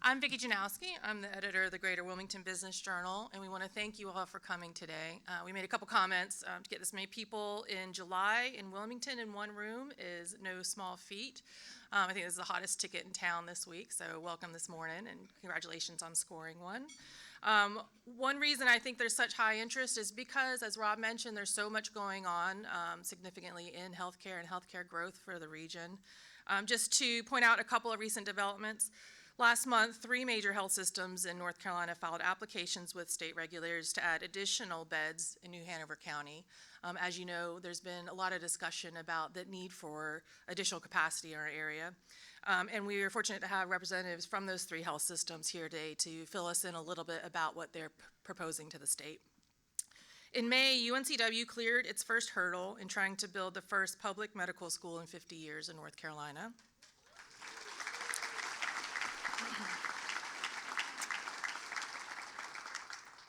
I'm Vicki Janowski. I'm the editor of the Greater Wilmington Business Journal, and we want to thank you all for coming today. We made a couple comments. To get this many people in July in Wilmington in one room is no small feat. I think this is the hottest ticket in town this week, so welcome this morning, and congratulations on scoring one. One reason I think there's such high interest is because, as Rob mentioned, there's so much going on significantly in healthcare and healthcare growth for the region. Just to point out a couple of recent developments. Last month, 3 major health systems in North Carolina filed applications with state regulators to add additional beds in New Hanover County. As you know, there's been a lot of discussion about the need for additional capacity in our area. And we are fortunate to have representatives from those 3 health systems here today to fill us in a little bit about what they're proposing to the state. In May, UNCW cleared its first hurdle in trying to build the first public medical school in 50 years in North Carolina.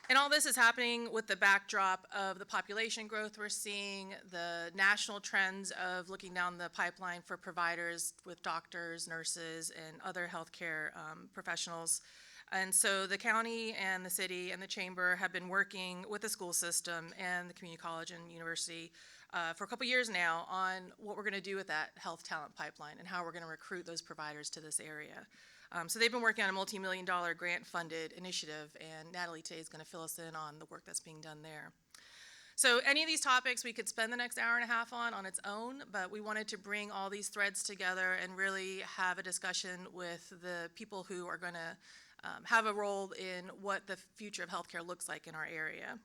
And all this is happening with the backdrop of the population growth we're seeing, the national trends of looking down the pipeline for providers with doctors, nurses, and other healthcare professionals. And so the county and the city and the chamber have been working with the school system and the community college and university for a couple years now on what we're going to do with that health talent pipeline and how we're going to recruit those providers to this area. So they've been working on a multi-million-dollar grant-funded initiative, and Natalie today is going to fill us in on the work that's being done there. So any of these topics we could spend the next hour and a half on its own, but we wanted to bring all these threads together and really have a discussion with the people who are going to have a role in what the future of healthcare looks like in our area.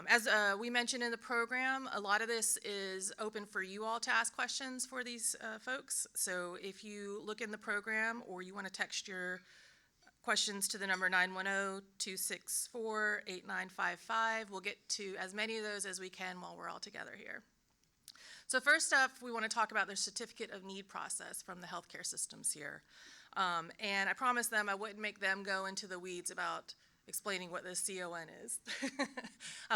As we mentioned in the program, a lot of this is open for you all to ask questions for these folks. So if you look in the program or you want to text your questions to the number 910-264-8955, we'll get to as many of those as we can while we're all together here. So first up, we want to talk about the certificate of need process from the healthcare systems here. And I promised them I wouldn't make them go into the weeds about explaining what the CON is.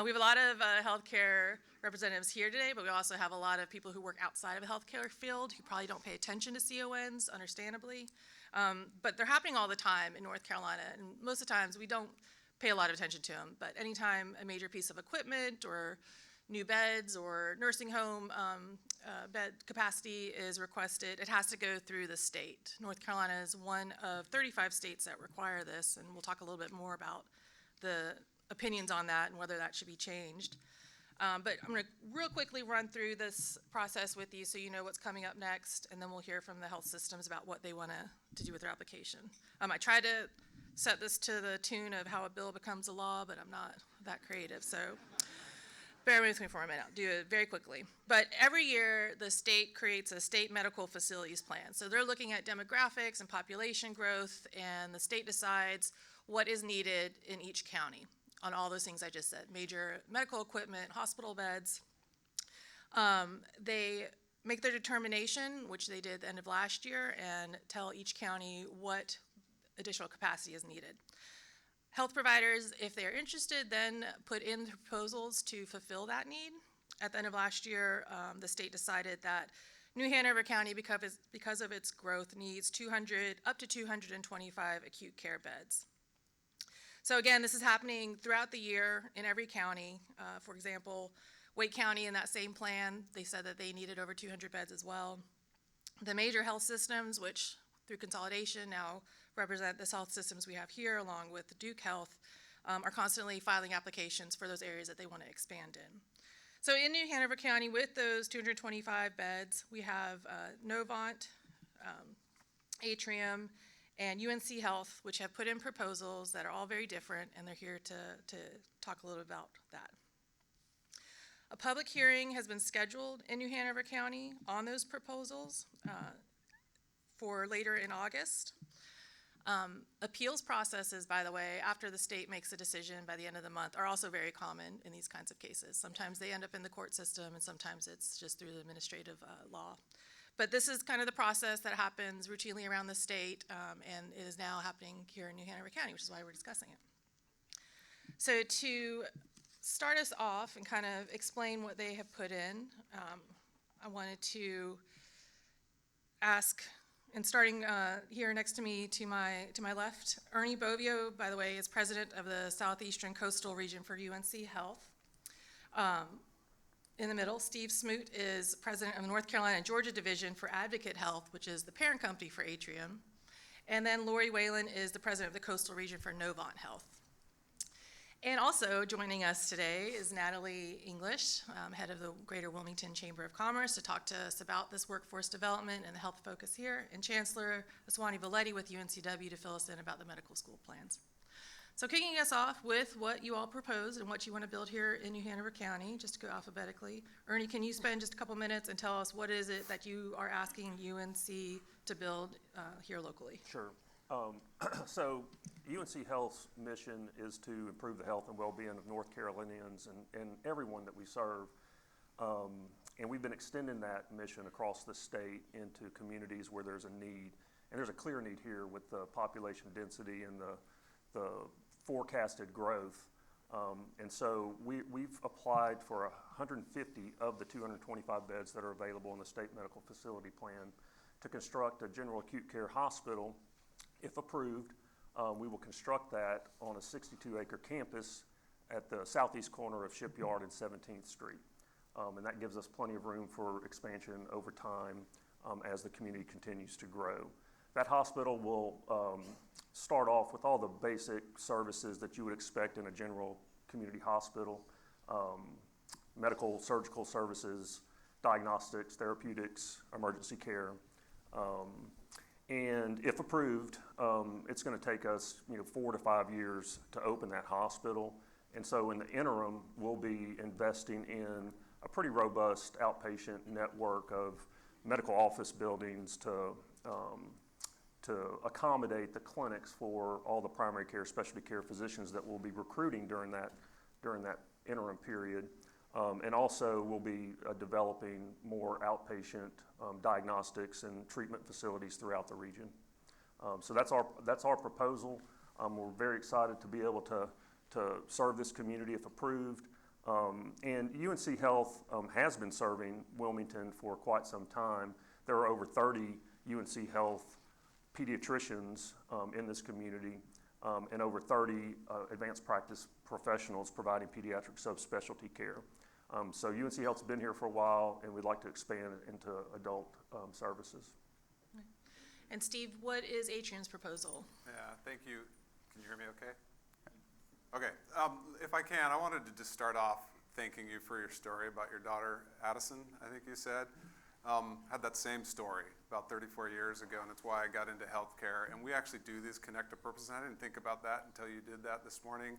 We have a lot of healthcare representatives here today, but we also have a lot of people who work outside of the healthcare field who probably don't pay attention to CONs, understandably. But they're happening all the time in North Carolina, and most of the times we don't pay a lot of attention to them. But anytime a major piece of equipment or new beds or nursing home bed capacity is requested, it has to go through the state. North Carolina is one of 35 states that require this, and we'll talk a little bit more about the opinions on that and whether that should be changed. But I'm going to real quickly run through this process with you so you know what's coming up next, and then we'll hear from the health systems about what they want to do with their application. I tried to set this to the tune of how a bill becomes a law, but I'm not that creative, so bear with me for a minute. I'll do it very quickly. But every year, the state creates a state medical facilities plan. So they're looking at demographics and population growth, and the state decides what is needed in each county on all those things I just said, major medical equipment, hospital beds. They make their determination, which they did at the end of last year, and tell each county what additional capacity is needed. Health providers, if they're interested, then put in proposals to fulfill that need. At the end of last year, the state decided that New Hanover County, because of its growth, needs up to 225 acute care beds. So again, this is happening throughout the year in every county. For example, Wake County in that same plan, they said that they needed over 200 beds as well. The major health systems, which through consolidation now represent the health systems we have here, along with Duke Health, are constantly filing applications for those areas that they want to expand in. So in New Hanover County, with those 225 beds, we have Novant, Atrium, and UNC Health, which have put in proposals that are all very different, and they're here to talk a little bit about that. A public hearing has been scheduled in New Hanover County on those proposals for later in August. Appeals processes, by the way, after the state makes a decision by the end of the month, are also very common in these kinds of cases. Sometimes they end up in the court system, and sometimes it's just through the administrative law. But this is kind of the process that happens routinely around the state, and it is now happening here in New Hanover County, which is why we're discussing it. So to start us off and kind of explain what they have put in, I wanted to ask And starting here next to me, to my left, Ernie Bovio, by the way, is president of the Southeastern Coastal Region for UNC Health. In the middle, Steve Smoot is president of the North Carolina and Georgia Division for Advocate Health, which is the parent company for Atrium. And then Lori Whalen is the president of the Coastal Region for Novant Health. And also joining us today is Natalie English, head of the Greater Wilmington Chamber of Commerce, to talk to us about this workforce development and the health focus here, and Chancellor Aswani Valetti with UNCW to fill us in about the medical school plans. So kicking us off with what you all propose and what you want to build here in New Hanover County, just to go alphabetically. Ernie, can you spend just a couple minutes and tell us what is it that you are asking UNC to build here locally? Sure. So UNC Health's mission is to improve the health and well-being of North Carolinians and everyone that we serve. And we've been extending that mission across the state into communities where there's a need. And there's a clear need here with the population density and the forecasted growth. And so we've applied for 150 of the 225 beds that are available in the state medical facility plan to construct a general acute care hospital. If approved, we will construct that on a 62-acre campus at the southeast corner of Shipyard and 17th Street. And that gives us plenty of room for expansion over time as the community continues to grow. That hospital will start off with all the basic services that you would expect in a general community hospital: medical, surgical services, diagnostics, therapeutics, emergency care. And if approved, it's going to take us 4 to 5 years to open that hospital. And so in the interim, we'll be investing in a pretty robust outpatient network of medical office buildings to accommodate the clinics for all the primary care, specialty care physicians that we'll be recruiting during that interim period. And also we'll be developing more outpatient diagnostics and treatment facilities throughout the region. So that's our proposal. We're very excited to be able to serve this community if approved. And UNC Health has been serving Wilmington for quite some time. There are over 30 UNC Health pediatricians in this community, and over 30 advanced practice professionals providing pediatric subspecialty care. So UNC Health's been here for a while, and we'd like to expand into adult services. And Steve, what is Atrium's proposal? Yeah, thank you. Can you hear me okay? Okay, if I can, I wanted to just start off thanking you for your story about your daughter, Addison, I think you said. Had that same story about 34 years ago, and it's why I got into healthcare. And we actually do these Connect to Purpose, and I didn't think about that until you did that this morning.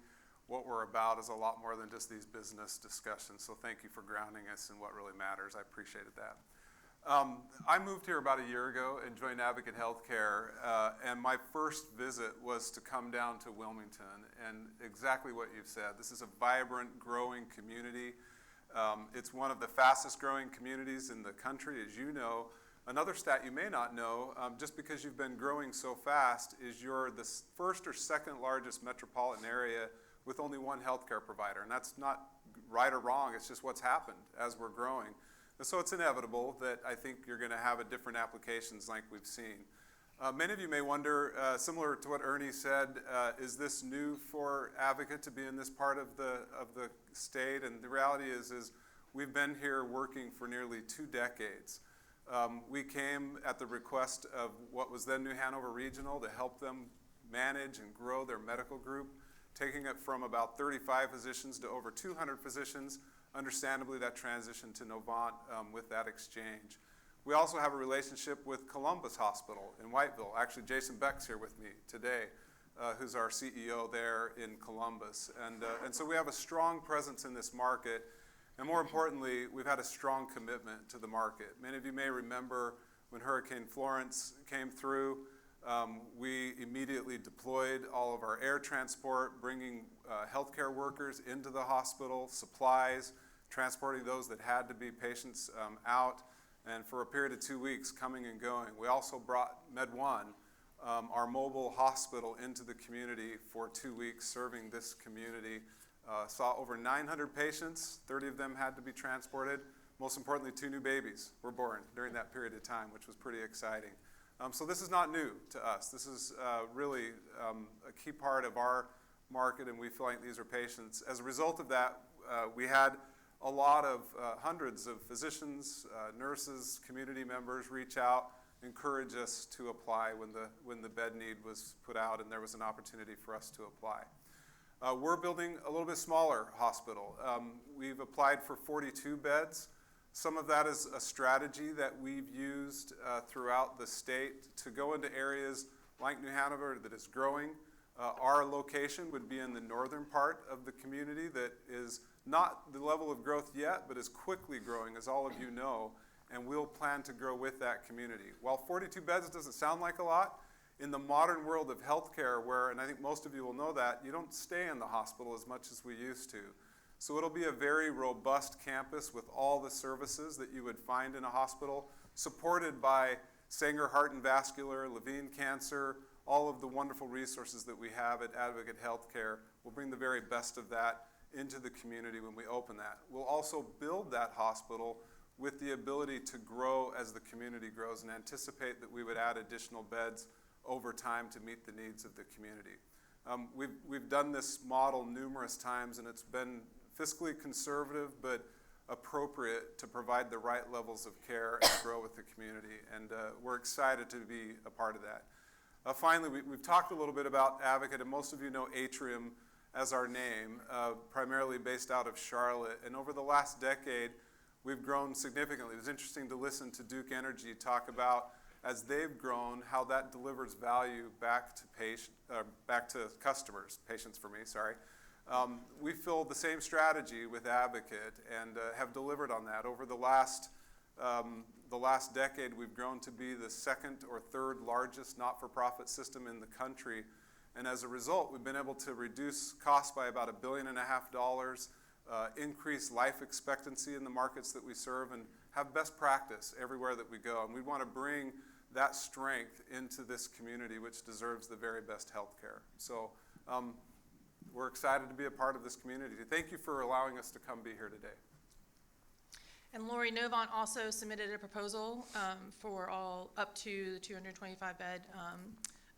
What we're about is a lot more than just these business discussions, so thank you for grounding us in what really matters. I appreciated that. I moved here about a year ago and joined Advocate Healthcare, and my first visit was to come down to Wilmington, and exactly what you've said. This is a vibrant, growing community. It's one of the fastest growing communities in the country, as you know. Another stat you may not know, just because you've been growing so fast, is you're the first or second largest metropolitan area with only one healthcare provider. And that's not right or wrong, it's just what's happened as we're growing. And so it's inevitable that I think you're gonna have a different applications like we've seen. Many of you may wonder, similar to what Ernie said, is this new for Advocate to be in this part of the state? And the reality is we've been here working for nearly 2 decades. We came at the request of what was then New Hanover Regional to help them manage and grow their medical group, taking it from about 35 physicians to over 200 physicians. Understandably, that transitioned to Novant with that exchange. We also have a relationship with Columbus Hospital in Whiteville. Actually, Jason Beck's here with me today, who's our CEO there in Columbus. And so we have a strong presence in this market. And more importantly, we've had a strong commitment to the market. Many of you may remember when Hurricane Florence came through, we immediately deployed all of our air transport, bringing healthcare workers into the hospital, supplies, transporting those that had to be patients out, and for a period of 2 weeks coming and going. We also brought MedOne, our mobile hospital, into the community for 2 weeks, serving this community. Saw over 900 patients, 30 of them had to be transported. Most importantly, 2 new babies were born during that period of time, which was pretty exciting. So this is not new to us. This is really a key part of our market, and we feel like these are patients. As a result of that, we had a lot of hundreds of physicians, nurses, community members reach out, encourage us to apply when the bed need was put out and there was an opportunity for us to apply. We're building a little bit smaller hospital. We've applied for 42 beds. Some of that is a strategy that we've used throughout the state to go into areas like New Hanover that is growing. Our location would be in the northern part of the community that is not the level of growth yet, but is quickly growing, as all of you know, and we'll plan to grow with that community. While 42 beds doesn't sound like a lot, in the modern world of healthcare where, and I think most of you will know that, you don't stay in the hospital as much as we used to. So it'll be a very robust campus with all the services that you would find in a hospital, supported by Sanger Heart and Vascular, Levine Cancer, all of the wonderful resources that we have at Advocate Healthcare. We'll bring the very best of that into the community when we open that. We'll also build that hospital with the ability to grow as the community grows and anticipate that we would add additional beds over time to meet the needs of the community. We've done this model numerous times, and it's been fiscally conservative but appropriate to provide the right levels of care and grow with the community, and we're excited to be a part of that. Finally, we've talked a little bit about Advocate, and most of you know Atrium as our name, primarily based out of Charlotte, and over the last decade, we've grown significantly. It was interesting to listen to Duke Energy talk about, as they've grown, how that delivers value back to customers, patients for me, sorry. We feel the same strategy with Advocate and have delivered on that. Over the last decade, we've grown to be the second or third largest not-for-profit system in the country. And as a result, we've been able to reduce costs by about $1.5 billion, increase life expectancy in the markets that we serve, and have best practice everywhere that we go. And we want to bring that strength into this community, which deserves the very best health care. So we're excited to be a part of this community. Thank you for allowing us to come be here today. And Lori, Novant also submitted a proposal for all up to the 225 bed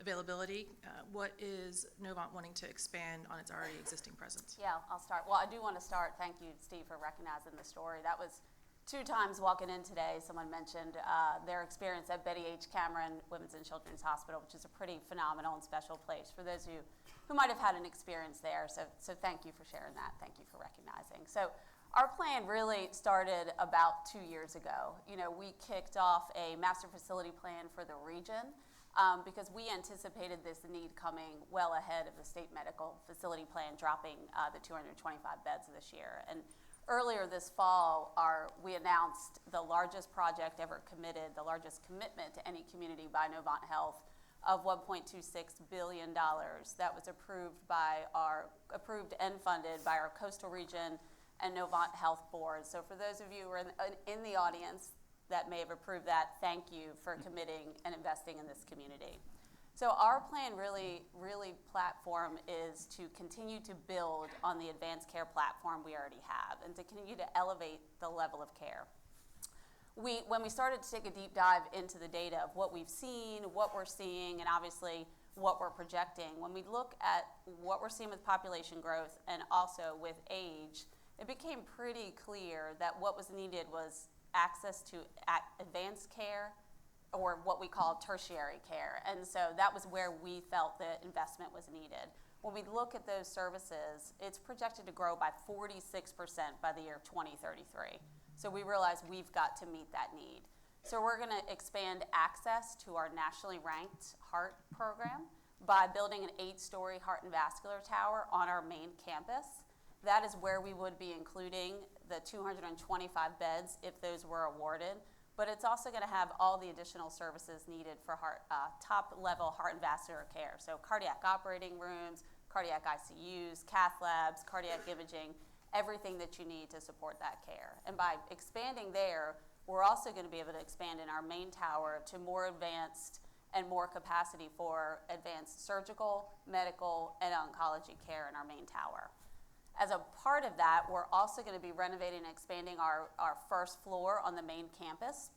availability. What is Novant wanting to expand on its already existing presence? Yeah, I'll start. Well, I do want to start. Thank you, Steve, for recognizing the story. That was 2 times walking in today. Someone mentioned their experience at Betty H. Cameron Women's and Children's Hospital, which is a pretty phenomenal and special place for those of you who might have had an experience there. So thank you for sharing that. Thank you for recognizing. So our plan really started about 2 years ago. You know, we kicked off a master facility plan for the region because we anticipated this need coming well ahead of the state medical facility plan dropping the 225 beds this year. And earlier this fall, we announced the largest project ever committed, the largest commitment to any community by Novant Health of $1.26 billion that was approved and funded by our coastal region and Novant Health Board. So for those of you who are in the audience that may have approved that, thank you for committing and investing in this community. So our plan really platform is to continue to build on the advanced care platform we already have and to continue to elevate the level of care. When we started to take a deep dive into the data of what we've seen, what we're seeing, and obviously what we're projecting, when we look at what we're seeing with population growth and also with age, it became pretty clear that what was needed was access to advanced care, or what we call tertiary care. And so that was where we felt the investment was needed. When we look at those services, it's projected to grow by 46% by the year 2033. So we realize we've got to meet that need. So we're gonna expand access to our nationally ranked heart program by building an 8-story heart and vascular tower on our main campus. That is where we would be including the 225 beds if those were awarded. But it's also going to have all the additional services needed for top-level heart and vascular care. So cardiac operating rooms, cardiac ICUs, cath labs, cardiac imaging, everything that you need to support that care. And by expanding there, we're also going to be able to expand in our main tower to more advanced and more capacity for advanced surgical, medical, and oncology care in our main tower. As a part of that, we're also going to be renovating and expanding our first floor on the main campus.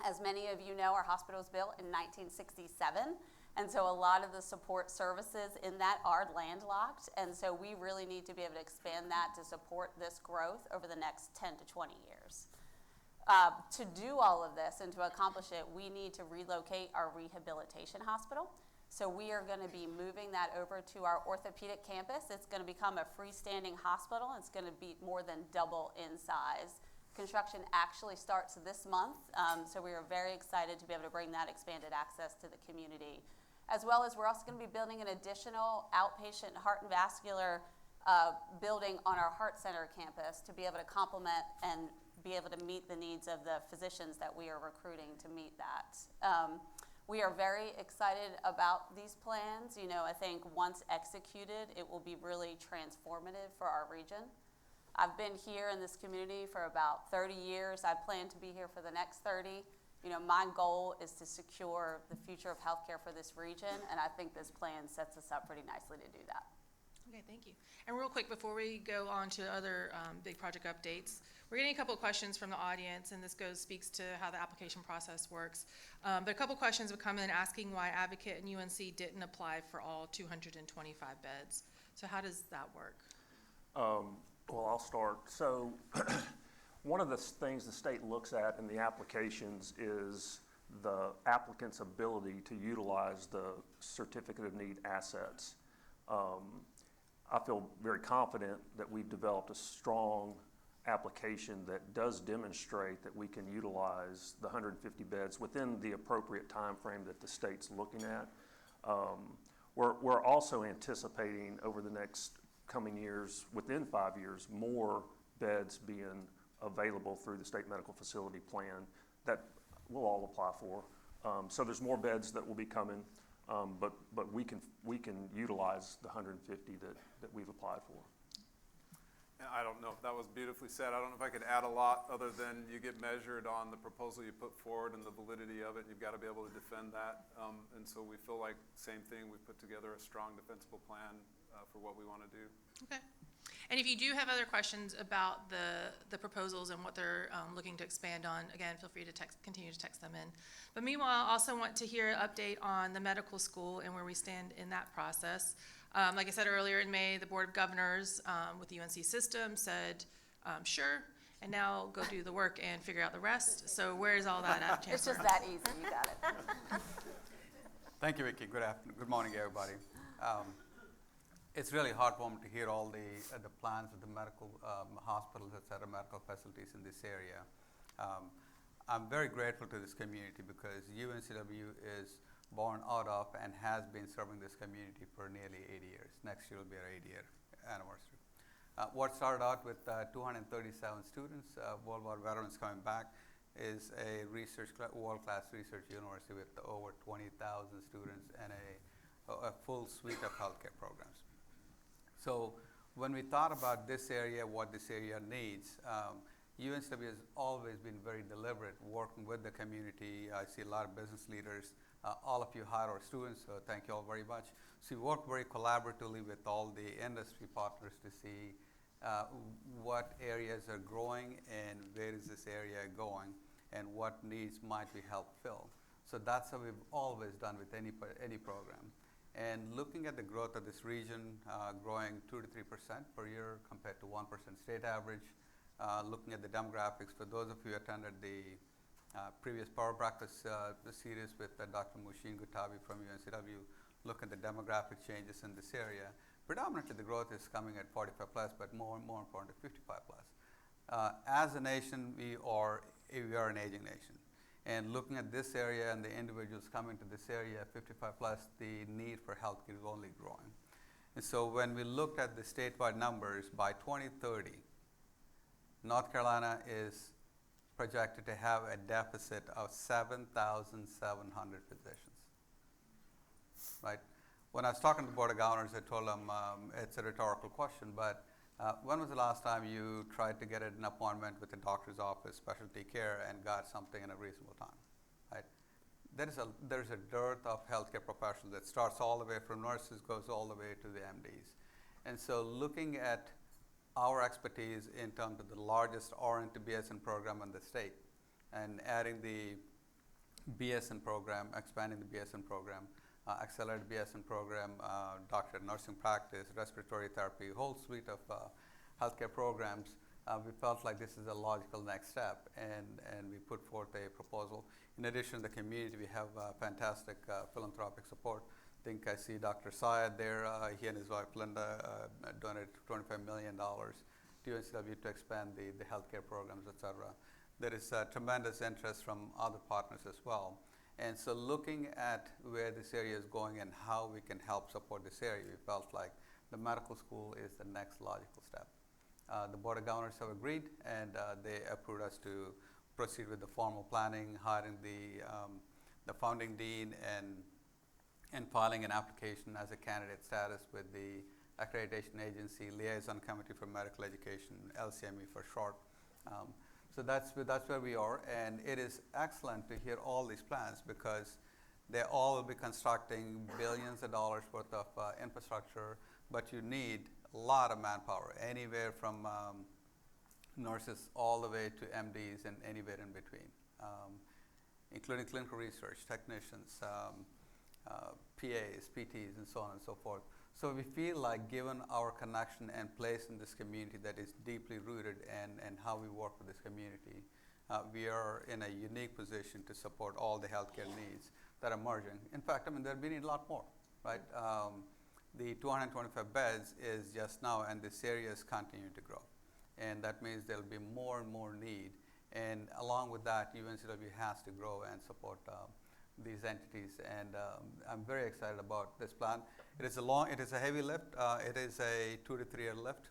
As many of you know, our hospital was built in 1967, and so a lot of the support services in that are landlocked, and so we really need to be able to expand that to support this growth over the next 10 to 20 years. To do all of this and to accomplish it, we need to relocate our rehabilitation hospital. So we are going to be moving that over to our orthopedic campus. It's going to become a freestanding hospital. It's going to be more than double in size. Construction actually starts this month, so we are very excited to be able to bring that expanded access to the community. As well as we're also going to be building an additional outpatient heart and vascular building on our Heart Center campus to be able to complement and be able to meet the needs of the physicians that we are recruiting to meet that. We are very excited about these plans. You know, I think once executed, it will be really transformative for our region. I've been here in this community for about 30 years. I plan to be here for the next 30. You know, my goal is to secure the future of healthcare for this region, and I think this plan sets us up pretty nicely to do that. Okay, thank you. And real quick, before we go on to other big project updates, we're getting a couple of questions from the audience, and this speaks to how the application process works. But a couple of questions have come in asking why Advocate and UNC didn't apply for all 225 beds. So how does that work? Well, I'll start. So one of the things the state looks at in the applications is the applicant's ability to utilize the certificate of need assets. I feel very confident that we've developed a strong application that does demonstrate that we can utilize the 150 beds within the appropriate time frame that the state's looking at. We're also anticipating over the next coming years, within 5 years, more beds being available through the state medical facility plan that we'll all apply for. So there's more beds that will be coming, but we can utilize the 150 that we've applied for. And I don't know if that was beautifully said. I don't know if I could add a lot other than you get measured on the proposal you put forward and the validity of it. You've got to be able to defend that. And so we feel like same thing. We've put together a strong defensible plan for what we want to do. Okay. And if you do have other questions about the proposals and what they're looking to expand on, again, feel free to continue to text them in. But meanwhile, I also want to hear an update on the medical school and where we stand in that process. Like I said earlier, in May, the Board of Governors with the UNC system said, sure, and now go do the work and figure out the rest. So where is all that at, Chancellor? It's just that easy, you got it. Thank you, Vicki. Good afternoon. Good morning, everybody. It's really heartwarming to hear all the plans of the medical hospitals, et cetera, medical facilities in this area. I'm very grateful to this community because UNCW is born out of and has been serving this community for nearly 80 years. Next year will be our 80-year anniversary. What started out with 237 students, World War veterans coming back, is a world-class research university with over 20,000 students and a full suite of healthcare programs. So when we thought about this area, what this area needs, UNCW has always been very deliberate working with the community. I see a lot of business leaders. All of you hire our students, so thank you all very much. So we work very collaboratively with all the industry partners to see what areas are growing and where is this area going and what needs might we help fill. So that's how we've always done with any program. And looking at the growth of this region, growing 2 to 3% per year compared to 1% state average, looking at the demographics, for those of you who attended the previous Power Breakfast series with Dr. Mushin Gutabi from UNCW, look at the demographic changes in this area. Predominantly the growth is coming at 45 plus, but more important, 55 plus. As a nation, we are an aging nation. And looking at this area and the individuals coming to this area, 55 plus, the need for healthcare is only growing. And so when we looked at the statewide numbers, by 2030, North Carolina is projected to have a deficit of 7,700 physicians, right? When I was talking to the Board of Governors, I told them it's a rhetorical question, but when was the last time you tried to get an appointment with a doctor's office, specialty care, and got something in a reasonable time, right? There's a dearth of healthcare professionals that starts all the way from nurses, goes all the way to the MDs. And so looking at our expertise in terms of the largest RN to BSN program in the state and adding the BSN program, expanding the BSN program, accelerated BSN program, doctorate nursing practice, respiratory therapy, whole suite of healthcare programs. We felt like this is a logical next step, and we put forth a proposal. In addition, the community, we have fantastic philanthropic support. I think I see Dr. Syed there. He and his wife Linda donated $25 million to UNCW to expand the healthcare programs, et cetera. There is tremendous interest from other partners as well. And so looking at where this area is going and how we can help support this area, we felt like the medical school is the next logical step. The Board of Governors have agreed, and they approved us to proceed with the formal planning, hiring the founding dean, and filing an application as a candidate status with the Accreditation Agency Liaison Committee for Medical Education, LCME for short. So that's where we are, and it is excellent to hear all these plans because they all will be constructing billions of dollars worth of infrastructure, but you need a lot of manpower, anywhere from nurses all the way to MDs and anywhere in between, including clinical research, technicians, PAs, PTs, and so on and so forth. So we feel like given our connection and place in this community that is deeply rooted and how we work with this community, we are in a unique position to support all the healthcare needs that are emerging. In fact, I mean, we need a lot more, right? The 225 beds is just now, and this area is continuing to grow. And that means there'll be more and more need. And along with that, UNCW has to grow and support these entities, and I'm very excited about this plan. It is a heavy lift. It is a 2 to 3 year lift,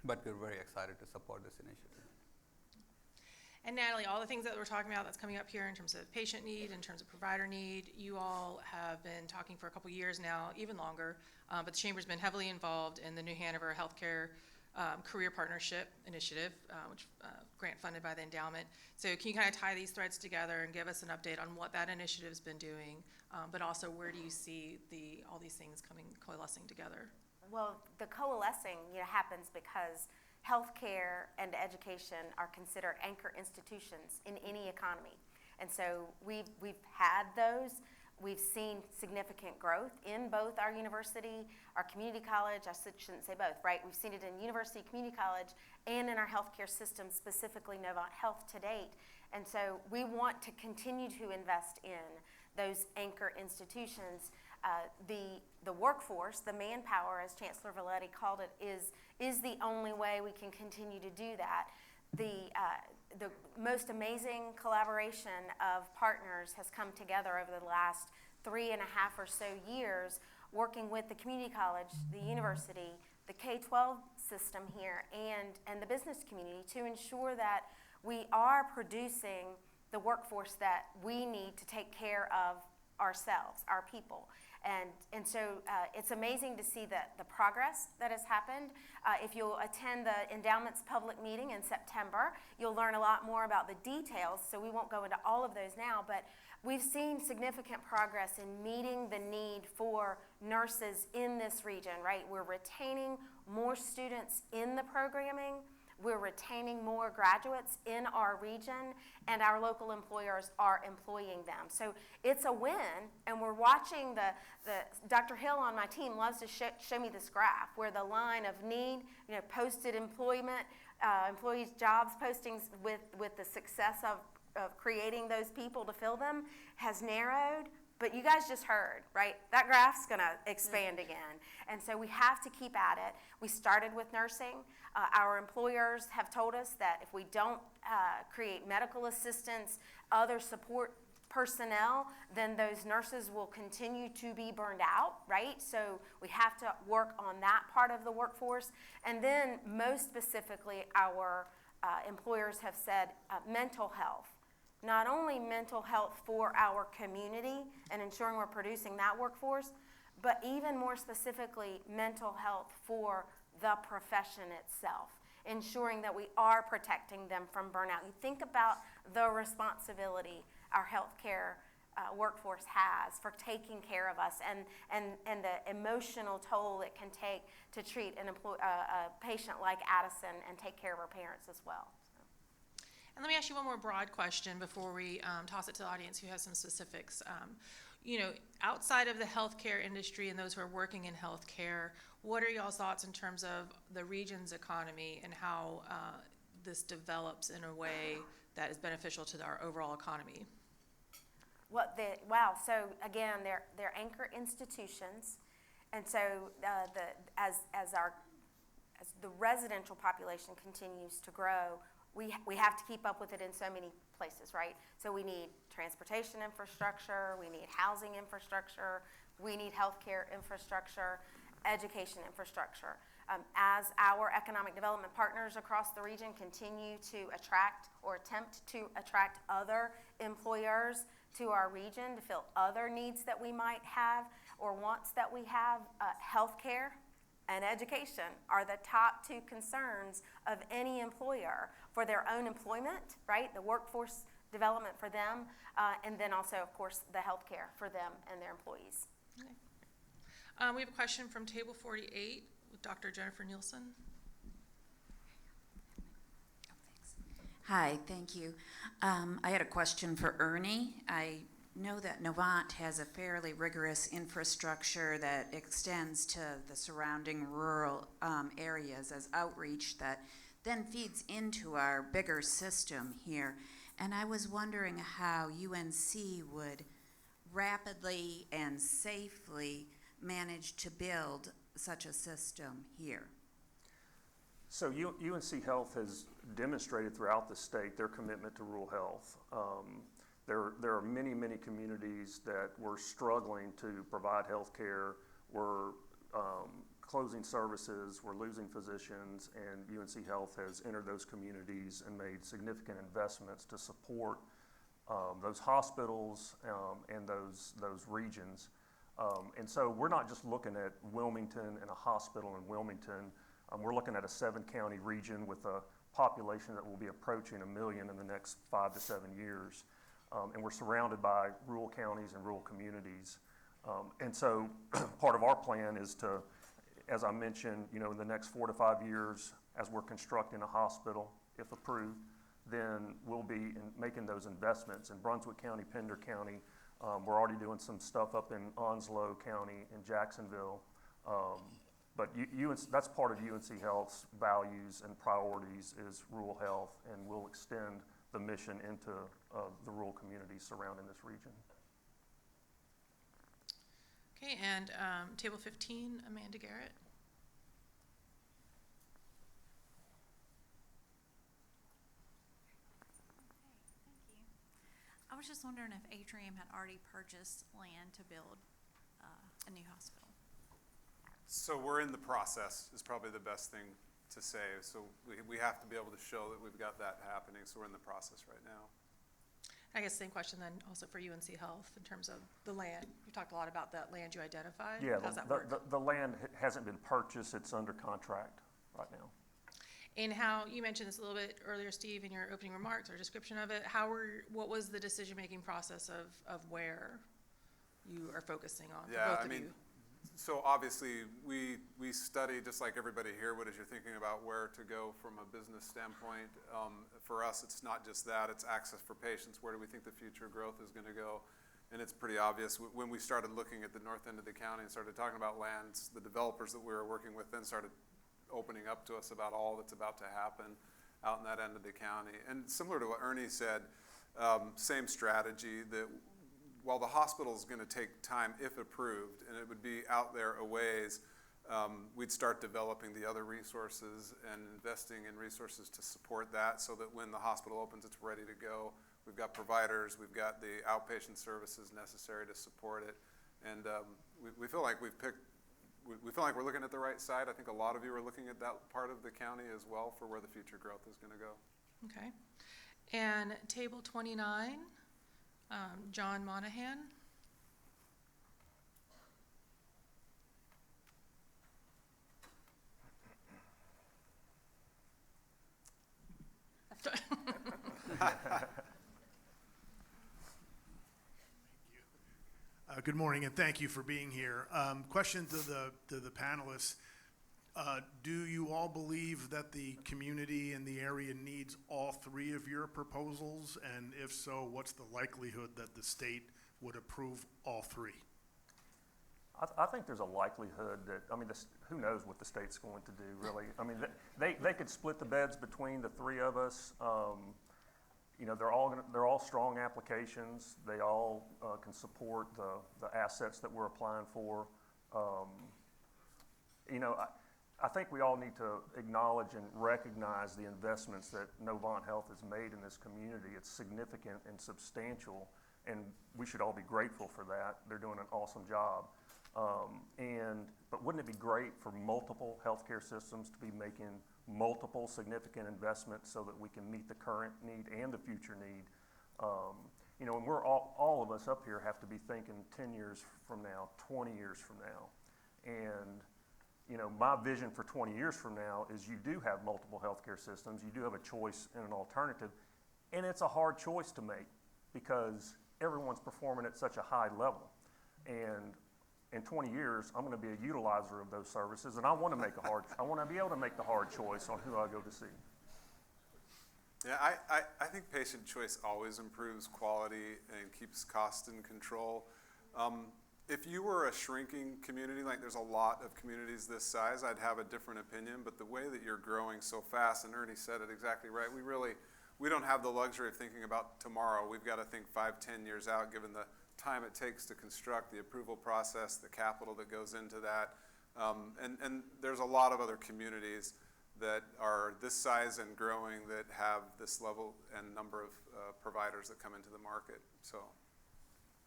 but we're very excited to support this initiative. And Natalie, all the things that we're talking about that's coming up here in terms of patient need, in terms of provider need, you all have been talking for a couple years now, even longer, but the Chamber's been heavily involved in the New Hanover Healthcare Career Partnership Initiative, which grant funded by the endowment. So can you kind of tie these threads together and give us an update on what that initiative's been doing, but also where do you see all these things coalescing together? Well, the coalescing, happens because healthcare and education are considered anchor institutions in any economy. And so we've had those. We've seen significant growth in both our university, our community college. I shouldn't say both, right? We've seen it in university, community college, and in our healthcare system, specifically Novant Health to date. And so we want to continue to invest in those anchor institutions. The workforce, the manpower, as Chancellor Valetti called it, is the only way we can continue to do that. The most amazing collaboration of partners has come together over the last 3.5 or so years, working with the community college, the university, the K-12 system here, and the business community to ensure that we are producing the workforce that we need to take care of ourselves, our people. And so it's amazing to see the progress that has happened. If you'll attend the endowment's public meeting in September, you'll learn a lot more about the details, so we won't go into all of those now, but we've seen significant progress in meeting the need for nurses in this region, right? We're retaining more students in the programming. We're retaining more graduates in our region, and our local employers are employing them. So it's a win, and we're watching Dr. Hill on my team loves to show me this graph where the line of need, posted employment, employees' jobs postings with the success of creating those people to fill them has narrowed. But you guys just heard, right? That graph's gonna expand again. And so we have to keep at it. We started with nursing. Our employers have told us that if we don't create medical assistants, other support personnel, then those nurses will continue to be burned out, right? So we have to work on that part of the workforce. And then most specifically, our employers have said mental health. Not only mental health for our community and ensuring we're producing that workforce, but even more specifically, mental health for the profession itself, ensuring that we are protecting them from burnout. You think about the responsibility our healthcare workforce has for taking care of us and the emotional toll it can take to treat a patient like Addison and take care of her parents as well. And let me ask you one more broad question before we toss it to the audience who has some specifics. Outside of the healthcare industry and those who are working in healthcare, what are y'all's thoughts in terms of the region's economy and how this develops in a way that is beneficial to our overall economy? Wow. So again, they're anchor institutions, and so as the residential population continues to grow, we have to keep up with it in so many places, right? So we need transportation infrastructure, we need housing infrastructure, we need healthcare infrastructure, education infrastructure. As our economic development partners across the region continue to attract or attempt to attract other employers to our region to fill other needs that we might have or wants that we have, healthcare and education are the top two concerns of any employer for their own employment, right? The workforce development for them, and then also, of course, the healthcare for them and their employees. Okay. We have a question from table 48 with Dr. Jennifer Nielsen. Hi, thank you. I had a question for Ernie. I know that Novant has a fairly rigorous infrastructure that extends to the surrounding rural areas as outreach that then feeds into our bigger system here. And I was wondering how UNC would rapidly and safely manage to build such a system here. So UNC Health has demonstrated throughout the state their commitment to rural health. There are many, many communities that were struggling to provide health care, were closing services, were losing physicians, and UNC Health has entered those communities and made significant investments to support those hospitals and those regions. And so we're not just looking at Wilmington and a hospital in Wilmington. We're looking at a 7-county region with a population that will be approaching 1 million in the next 5 to 7 years. And we're surrounded by rural counties and rural communities. And so part of our plan is to, as I mentioned, in the next 4 to 5 years, as we're constructing a hospital, if approved, then we'll be making those investments in Brunswick County, Pender County. We're already doing some stuff up in Onslow County and Jacksonville. But that's part of UNC Health's values and priorities is rural health, and we'll extend the mission into the rural communities surrounding this region. Okay, and table 15, Amanda Garrett. I was just wondering if Atrium had already purchased land to build a new hospital. So we're in the process is probably the best thing to say. So we have to be able to show that we've got that happening. So we're in the process right now. I guess same question then also for UNC Health in terms of the land. You talked a lot about that land you identified. Yeah, How's that work? the land hasn't been purchased, it's under contract right now. And how, you mentioned this a little bit earlier, Steve, in your opening remarks or description of it. What was the decision-making process of where you are focusing on for both of you? So obviously we study just like everybody here. What is you're thinking about where to go from a business standpoint? For us, it's not just that; it's access for patients. Where do we think the future growth is going to go? And it's pretty obvious when we started looking at the north end of the county and started talking about lands. The developers that we were working with then started opening up to us about all that's about to happen out in that end of the county. And similar to what Ernie said, same strategy that. While the hospital is going to take time, if approved, and it would be out there a ways, we'd start developing the other resources and investing in resources to support that so that when the hospital opens, it's ready to go. We've got providers, we've got the outpatient services necessary to support it. And we feel like we feel like we're looking at the right side. I think a lot of you are looking at that part of the county as well for where the future growth is going to go. Okay. And table 29. John Monahan. Good morning, and thank you for being here. Question to the panelists. Do you all believe that the community in the area needs all three of your proposals? And if so, what's the likelihood that the state would approve all three? I think there's a likelihood that, I mean, who knows what the state's going to do, really? I mean, they could split the beds between the three of us. You know, they're all strong applications. They all can support the assets that we're applying for. You know, I think we all need to acknowledge and recognize the investments that Novant Health has made in this community. It's significant and substantial, and we should all be grateful for that. They're doing an awesome job. But wouldn't it be great for multiple healthcare systems to be making multiple significant investments so that we can meet the current need and the future need? You know, and we're all of us up here have to be thinking 10 years from now, 20 years from now. And, you know, my vision for 20 years from now is you do have multiple healthcare systems, you do have a choice and an alternative, and it's a hard choice to make because everyone's performing at such a high level. And in 20 years, I'm going to be a utilizer of those services, and I want to be able to make the hard choice on who I go to see. Yeah, I think patient choice always improves quality and keeps cost in control. If you were a shrinking community, like there's a lot of communities this size, I'd have a different opinion, but the way that you're growing so fast, and Ernie said it exactly right, we don't have the luxury of thinking about tomorrow. We've got to think 5-10 years out, given the time it takes to construct, the approval process, the capital that goes into that. And there's a lot of other communities that are this size and growing that have this level and number of providers that come into the market. So.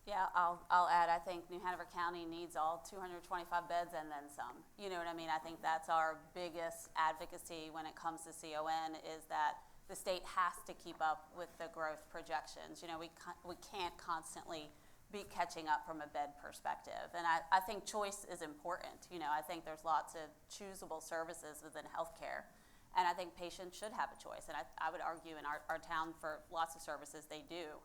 Yeah, I'll add, I think New Hanover County needs all 225 beds and then some. You know what I mean? I think that's our biggest advocacy when it comes to CON is that the state has to keep up with the growth projections. You know, we can't constantly be catching up from a bed perspective. And I think choice is important. You know, I think there's lots of choosable services within healthcare. And I think patients should have a choice. And I would argue in our town for lots of services they do.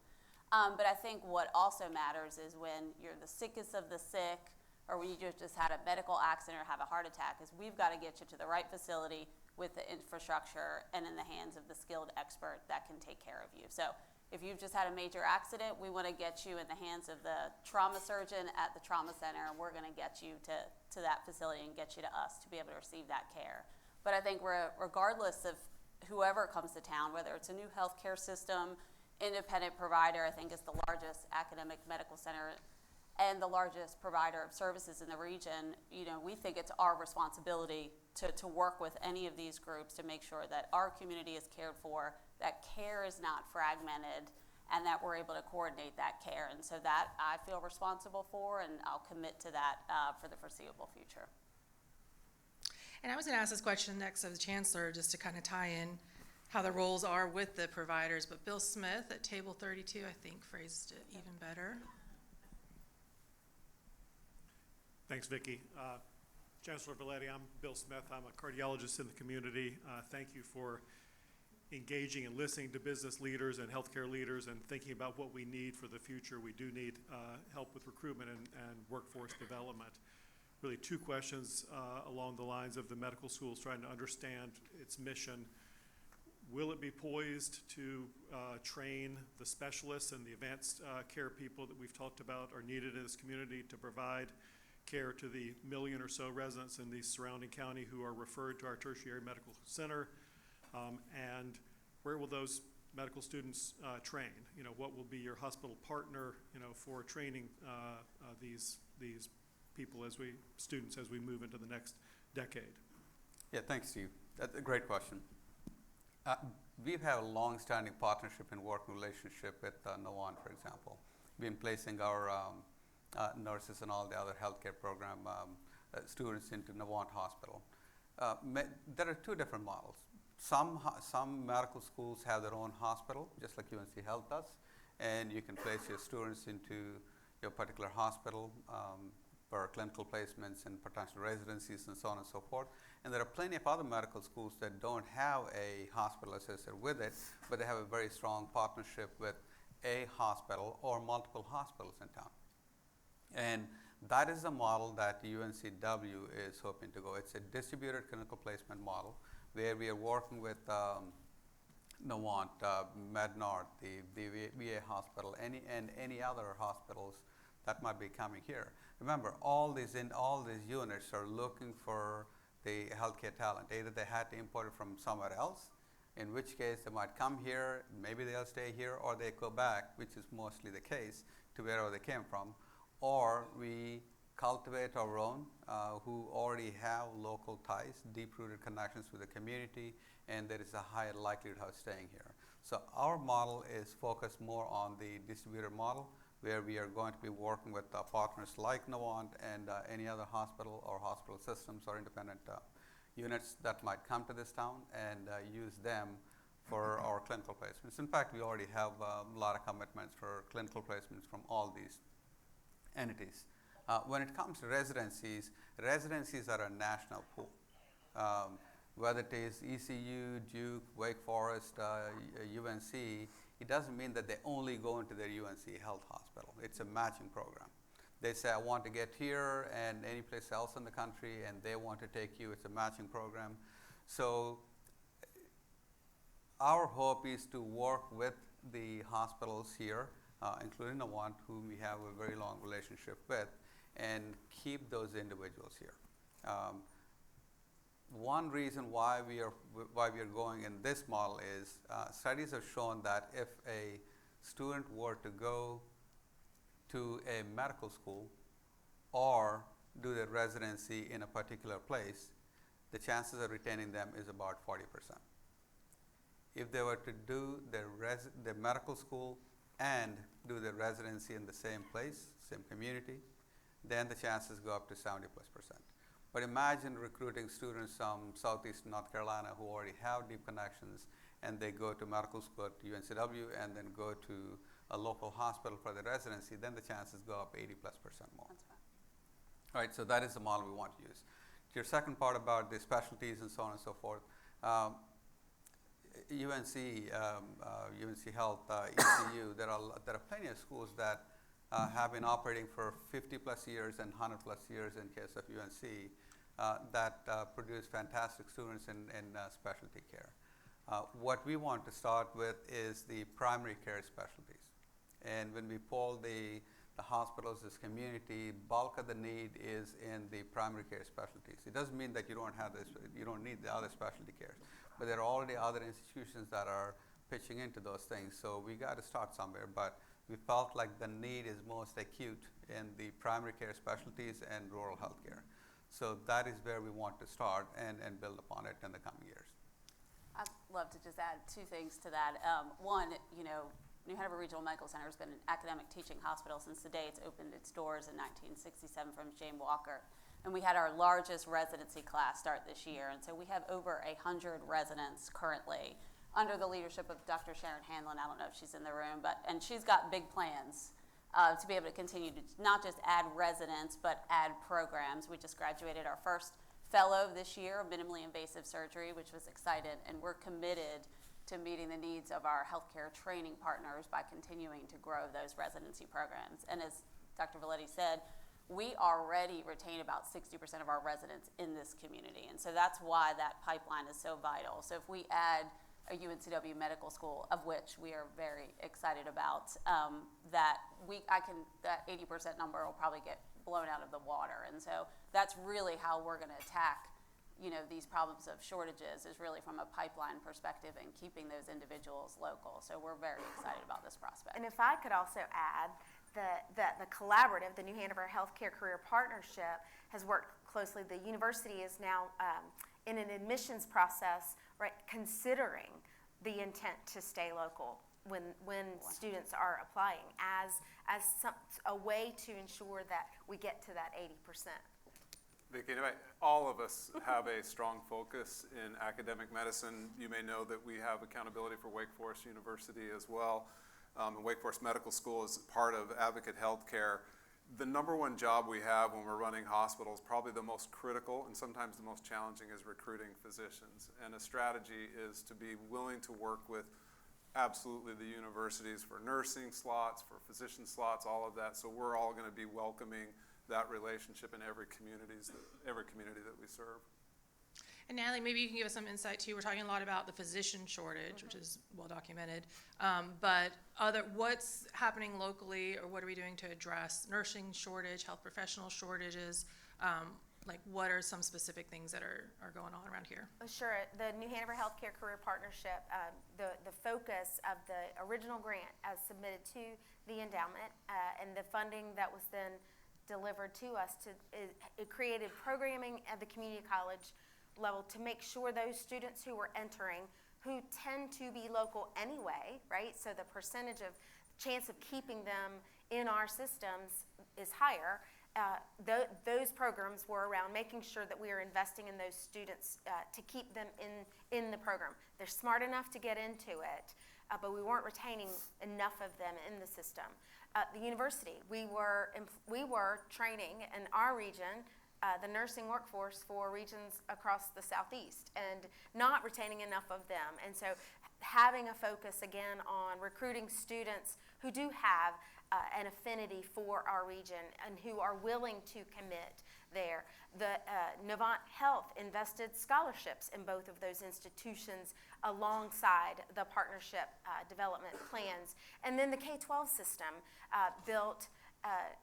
But I think what also matters is when you're the sickest of the sick or when you just had a medical accident or have a heart attack is we've got to get you to the right facility with the infrastructure and in the hands of the skilled expert that can take care of you. So if you've just had a major accident, we want to get you in the hands of the trauma surgeon at the trauma center, and we're going to get you to that facility and get you to us to be able to receive that care. But I think regardless of whoever comes to town, whether it's a new healthcare system, independent provider, I think is the largest academic medical center and the largest provider of services in the region, you know, we think it's our responsibility to work with any of these groups to make sure that our community is cared for, that care is not fragmented, and that we're able to coordinate that care. And so that I feel responsible for, and I'll commit to that for the foreseeable future. And I was going to ask this question next of the Chancellor, just to kind of tie in how the roles are with the providers, but Bill Smith at table 32, I think, phrased it even better. Thanks, Vicki. Chancellor Valetti, I'm Bill Smith. I'm a cardiologist in the community. Thank you for engaging and listening to business leaders and healthcare leaders and thinking about what we need for the future. We do need help with recruitment and workforce development. Really two questions along the lines of the medical schools trying to understand its mission. Will it be poised to train the specialists and the advanced care people that we've talked about are needed in this community to provide care to the 1 million or so residents in the surrounding county who are referred to our tertiary medical center? And where will those medical students train? You know, what will be your hospital partner, you know, for training these people students as we move into the next decade? Yeah, thanks, Steve. That's a great question. We've had a long-standing partnership and working relationship with Novant, for example. We've been placing our nurses and all the other healthcare program students into Novant Hospital. There are two different models. Some medical schools have their own hospital, just like UNC Health does, and you can place your students into your particular hospital for clinical placements and potential residencies and so on and so forth. And there are plenty of other medical schools that don't have a hospital associated with it, but they have a very strong partnership with a hospital or multiple hospitals in town. And That is the model that UNCW is hoping to go. It's a distributed clinical placement model where we are working with Novant, MedNorth, the VA hospital, any other hospitals that might be coming here. Remember, all these units are looking for the healthcare talent. Either they had to import it from somewhere else, in which case they might come here, maybe they'll stay here, or they go back, which is mostly the case, to wherever they came from, or we cultivate our own who already have local ties, deep-rooted connections with the community, and there is a higher likelihood of staying here. So our model is focused more on the distributor model, where we are going to be working with partners like Novant and any other hospital or hospital systems or independent units that might come to this town, and use them for our clinical placements. In fact, we already have a lot of commitments for clinical placements from all these entities. When it comes to residencies are a national pool. Whether it is ECU, Duke, Wake Forest, UNC, it doesn't mean that they only go into their UNC Health Hospital. It's a matching program. They say, I want to get here and any place else in the country, and they want to take you. It's a matching program. So our hope is to work with the hospitals here, including the one whom we have a very long relationship with, and keep those individuals here. One reason why we are going in this model is studies have shown that if a student were to go to a medical school or do their residency in a particular place, the chances of retaining them is about 40%. If they were to do their medical school and do their residency in the same place, same community, then the chances go up to 70+%. But imagine recruiting students from Southeast North Carolina who already have deep connections, and they go to medical school at UNCW and then go to a local hospital for their residency, then the chances go up 80+% more. That's right. All right, so that is the model we want to use. To your second part about the specialties and so on and so forth, UNC Health, ECU, there are plenty of schools that have been operating for 50+ years and 100+ years in case of UNC that produce fantastic students in specialty care. What we want to start with is the primary care specialties. And when we poll the hospitals, this community, bulk of the need is in the primary care specialties. It doesn't mean that you don't need the other specialty cares, but there are already other institutions that are pitching into those things. So we got to start somewhere, but we felt like the need is most acute in the primary care specialties and rural healthcare. So that is where we want to start and build upon it in the coming years. I'd love to just add two things to that. One, New Hanover Regional Medical Center has been an academic teaching hospital since the day it's opened its doors in 1967 from James Walker. And we had our largest residency class start this year. And so we have over 100 residents currently under the leadership of Dr. Sharon Hanlon. I don't know if she's in the room, and she's got big plans to be able to continue to not just add residents, but add programs. We just graduated our first fellow this year of minimally invasive surgery, which was exciting, and we're committed to meeting the needs of our healthcare training partners by continuing to grow those residency programs. And as Dr. Valetti said, we already retain about 60% of our residents in this community, and so that's why that pipeline is so vital. So if we add a UNCW medical school, of which we are very excited about, that 80% number will probably get blown out of the water. And so that's really how we're going to attack, these problems of shortages, is really from a pipeline perspective and keeping those individuals local. So we're very excited about this prospect. And if I could also add that the collaborative, the New Hanover Healthcare Career Partnership, has worked closely. The university is now in an admissions process, right, considering the intent to stay local when students are applying as a way to ensure that we get to that 80%. Vicki, all of us have a strong focus in academic medicine. You may know that we have accountability for Wake Forest University as well. Wake Forest Medical School is part of Advocate Healthcare. The number one job we have when we're running hospitals, probably the most critical and sometimes the most challenging, is recruiting physicians. And a strategy is to be willing to work with absolutely the universities for nursing slots, for physician slots, all of that. So we're all going to be welcoming that relationship in every community that we serve. And Natalie, maybe you can give us some insight too. We're talking a lot about the physician shortage, which is well documented. But what's happening locally, or what are we doing to address nursing shortage, health professional shortages? Like, what are some specific things that are going on around here? Sure. The New Hanover Healthcare Career Partnership, the focus of the original grant as submitted to the endowment and the funding that was then delivered to us, it created programming at the community college level to make sure those students who were entering, who tend to be local anyway, right? So the percentage of chance of keeping them in our systems is higher. Those programs were around making sure that we are investing in those students to keep them in the program. They're smart enough to get into it, but we weren't retaining enough of them in the system. The university, we were training in our region the nursing workforce for regions across the Southeast and not retaining enough of them. And so having a focus again on recruiting students who do have an affinity for our region and who are willing to commit there. The Novant Health invested scholarships in both of those institutions alongside the partnership development plans. And then the K-12 system built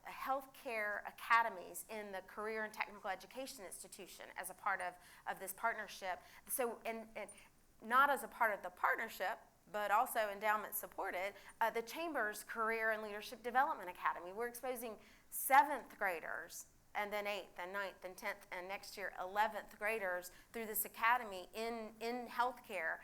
healthcare academies in the Career and Technical Education Institution as a part of this partnership. So, and not as a part of the partnership, but also endowment supported, the Chamber's Career and Leadership Development Academy. We're exposing 7th graders, and then 8th and 9th and 10th, and next year 11th graders through this academy in healthcare.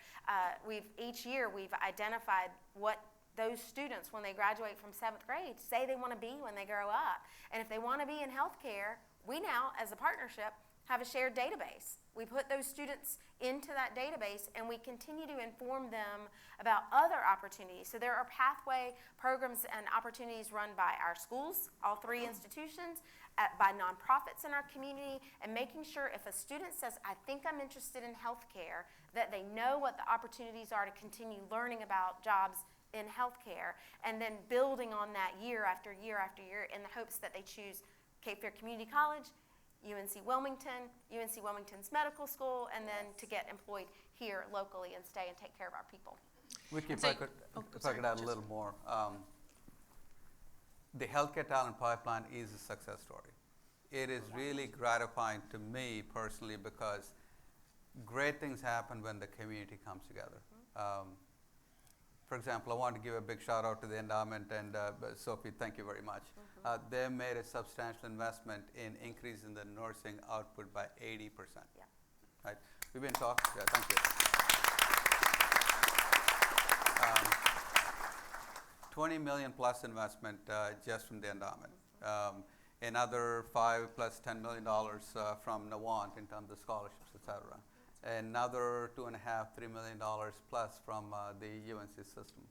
Each year we've identified what those students, when they graduate from 7th grade, say they want to be when they grow up. And if they want to be in healthcare, we now, as a partnership, have a shared database. We put those students into that database, and we continue to inform them about other opportunities. So there are pathway programs and opportunities run by our schools, all 3 institutions, by nonprofits in our community, and making sure if a student says, I think I'm interested in healthcare, that they know what the opportunities are to continue learning about jobs in healthcare, and then building on that year after year after year in the hopes that they choose Cape Fear Community College, UNC Wilmington, UNC Wilmington's medical school, and then to get employed here locally and stay and take care of our people. Vicky, if So- I could, oh, if I sorry, could add a just- little more. The healthcare talent pipeline is a success story. It is really gratifying to me personally because great things happen when the community comes together. For example, I want to give a big shout out to the endowment, and Sophie, thank you very much. They made a substantial investment in increasing the nursing output by 80%. Yeah. Right? We've been talking, thank you. 20 million plus investment just from the endowment. Another $5 plus $10 million from Novant in terms of scholarships, et cetera. Another $2.5, $3 million plus from the UNC system.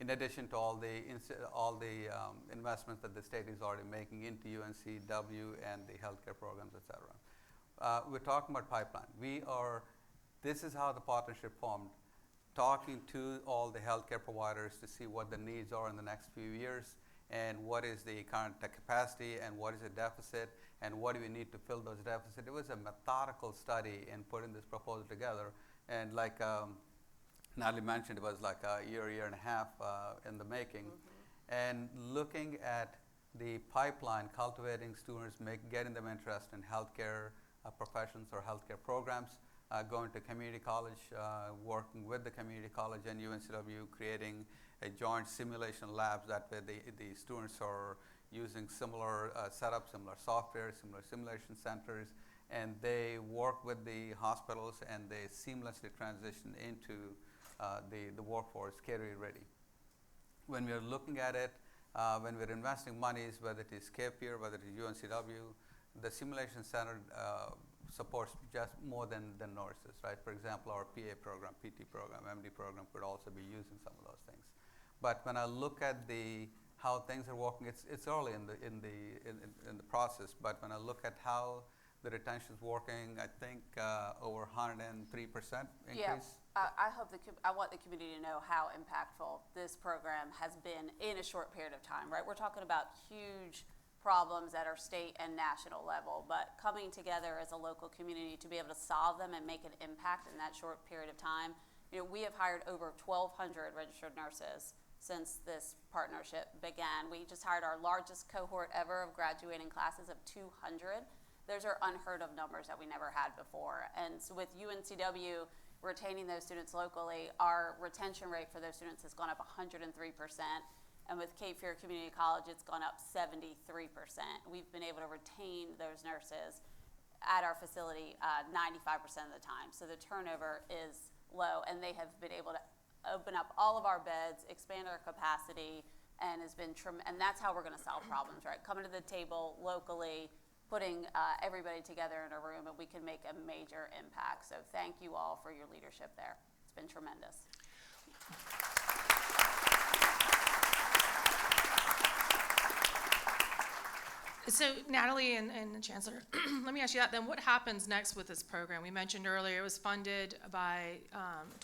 In addition to all the investments that the state is already making into UNCW and the healthcare programs, et cetera. We're talking about pipeline. This is how the partnership formed. Talking to all the healthcare providers to see what the needs are in the next few years, and what is the current capacity, and what is the deficit, and what do we need to fill those deficits. It was a methodical study in putting this proposal together, and like Natalie mentioned, it was like a year and a half in the making. And looking at the pipeline, cultivating students, getting them interested in healthcare professions or healthcare programs, going to community college, working with the community college and UNCW, creating a joint simulation labs that way the students are using similar setup, similar software, similar simulation centers, and they work with the hospitals and they seamlessly transition into the workforce career ready. When we're looking at it, when we're investing monies, whether it is Cape Fear, whether it is UNCW, the simulation center supports just more than nurses, right? For example, our PA program, PT program, MD program could also be using some of those things. But when I look at how things are working, it's early in the process. But when I look at how the retention is working, I think over 103% increase. Yeah, I want the community to know how impactful this program has been in a short period of time, right? We're talking about huge problems that are state and national level, but coming together as a local community to be able to solve them and make an impact in that short period of time. You know, we have hired over 1,200 registered nurses since this partnership began. We just hired our largest cohort ever of graduating classes of 200. Those are unheard of numbers that we never had before. And so with UNCW retaining those students locally, our retention rate for those students has gone up 103%. And with Cape Fear Community College, it's gone up 73%. We've been able to retain those nurses at our facility 95% of the time. So the turnover is low, and they have been able to open up all of our beds, expand our capacity, and and that's how we're going to solve problems, right? Coming to the table locally, putting everybody together in a room, and we can make a major impact. So thank you all for your leadership there. It's been tremendous. So Natalie and Chancellor, let me ask you that then. What happens next with this program? We mentioned earlier it was funded by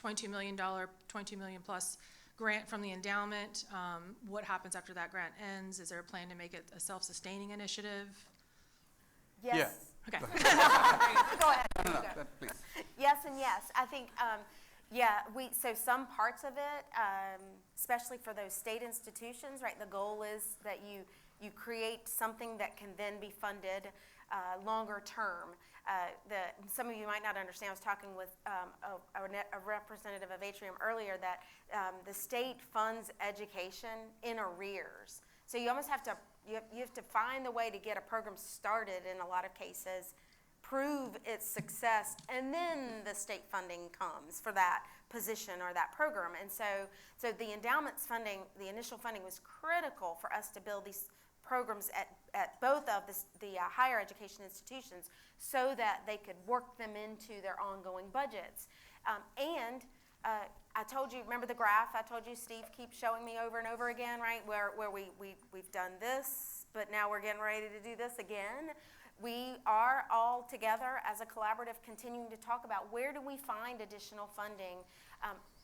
$22 million plus grant from the endowment. What happens after that grant ends? Is there a plan to make it a self-sustaining initiative? Yes. Okay. Go ahead. No, Go. please. Yes and yes. I think, so some parts of it, especially for those state institutions, right, the goal is that you create something that can then be funded longer term. Some of you might not understand, I was talking with a representative of Atrium earlier, that the state funds education in arrears. So you almost have to, you have to find the way to get a program started in a lot of cases, prove its success, and then the state funding comes for that position or that program. And so the endowment's funding, the initial funding, was critical for us to build these programs at both of the higher education institutions so that they could work them into their ongoing budgets. I told you, remember the graph I told you Steve keeps showing me over and over again, right, where we've done this, but now we're getting ready to do this again. We are all together as a collaborative continuing to talk about where do we find additional funding.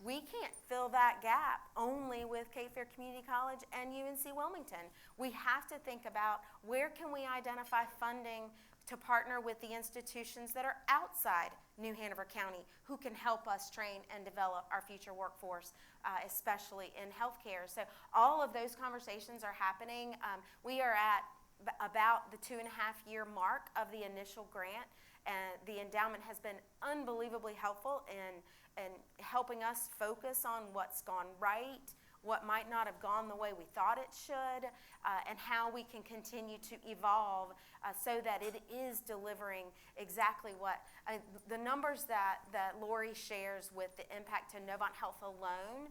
We can't fill that gap only with Cape Fear Community College and UNC Wilmington. We have to think about where can we identify funding to partner with the institutions that are outside New Hanover County who can help us train and develop our future workforce, especially in healthcare. So all of those conversations are happening. We are at about the 2.5-year mark of the initial grant, and the endowment has been unbelievably helpful in helping us focus on what's gone right, what might not have gone the way we thought it should, and how we can continue to evolve so that it is delivering exactly what the numbers that Lori shares with the impact to Novant Health alone,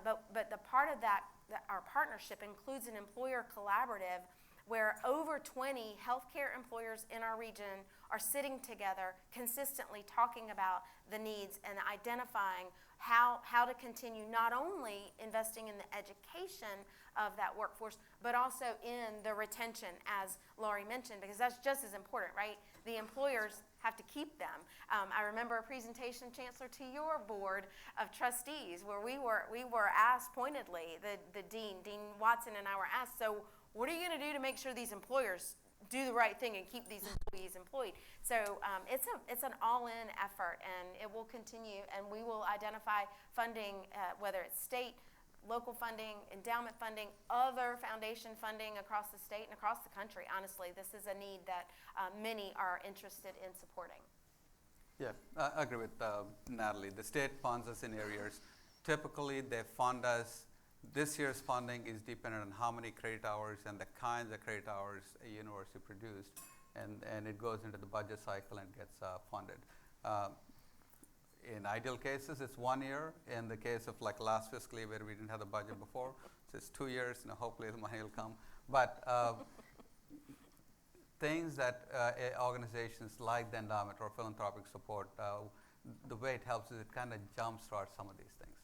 but the part of that our partnership includes an employer collaborative where over 20 healthcare employers in our region are sitting together consistently talking about the needs and identifying how to continue not only investing in the education of that workforce, but also in the retention, as Laurie mentioned, because that's just as important, right? The employers have to keep them. I remember a presentation, Chancellor, to your board of trustees where we were asked pointedly, the Dean Watson and I were asked, so what are you going to do to make sure these employers do the right thing and keep these employees employed? So it's an all-in effort, and it will continue, and we will identify funding, whether it's state, local funding, endowment funding, other foundation funding across the state and across the country. Honestly, this is a need that many are interested in supporting. Yeah, I agree with Natalie. The state funds us in areas. Typically, they fund us. This year's funding is dependent on how many credit hours and the kinds of credit hours a university produced, and it goes into the budget cycle and gets funded. In ideal cases, it's 1 year. In the case of like last fiscal year where we didn't have the budget before, so it's 2 years, and hopefully the money will come. But things that organizations like the endowment or philanthropic support, the way it helps is it kind of jumpstarts some of these things.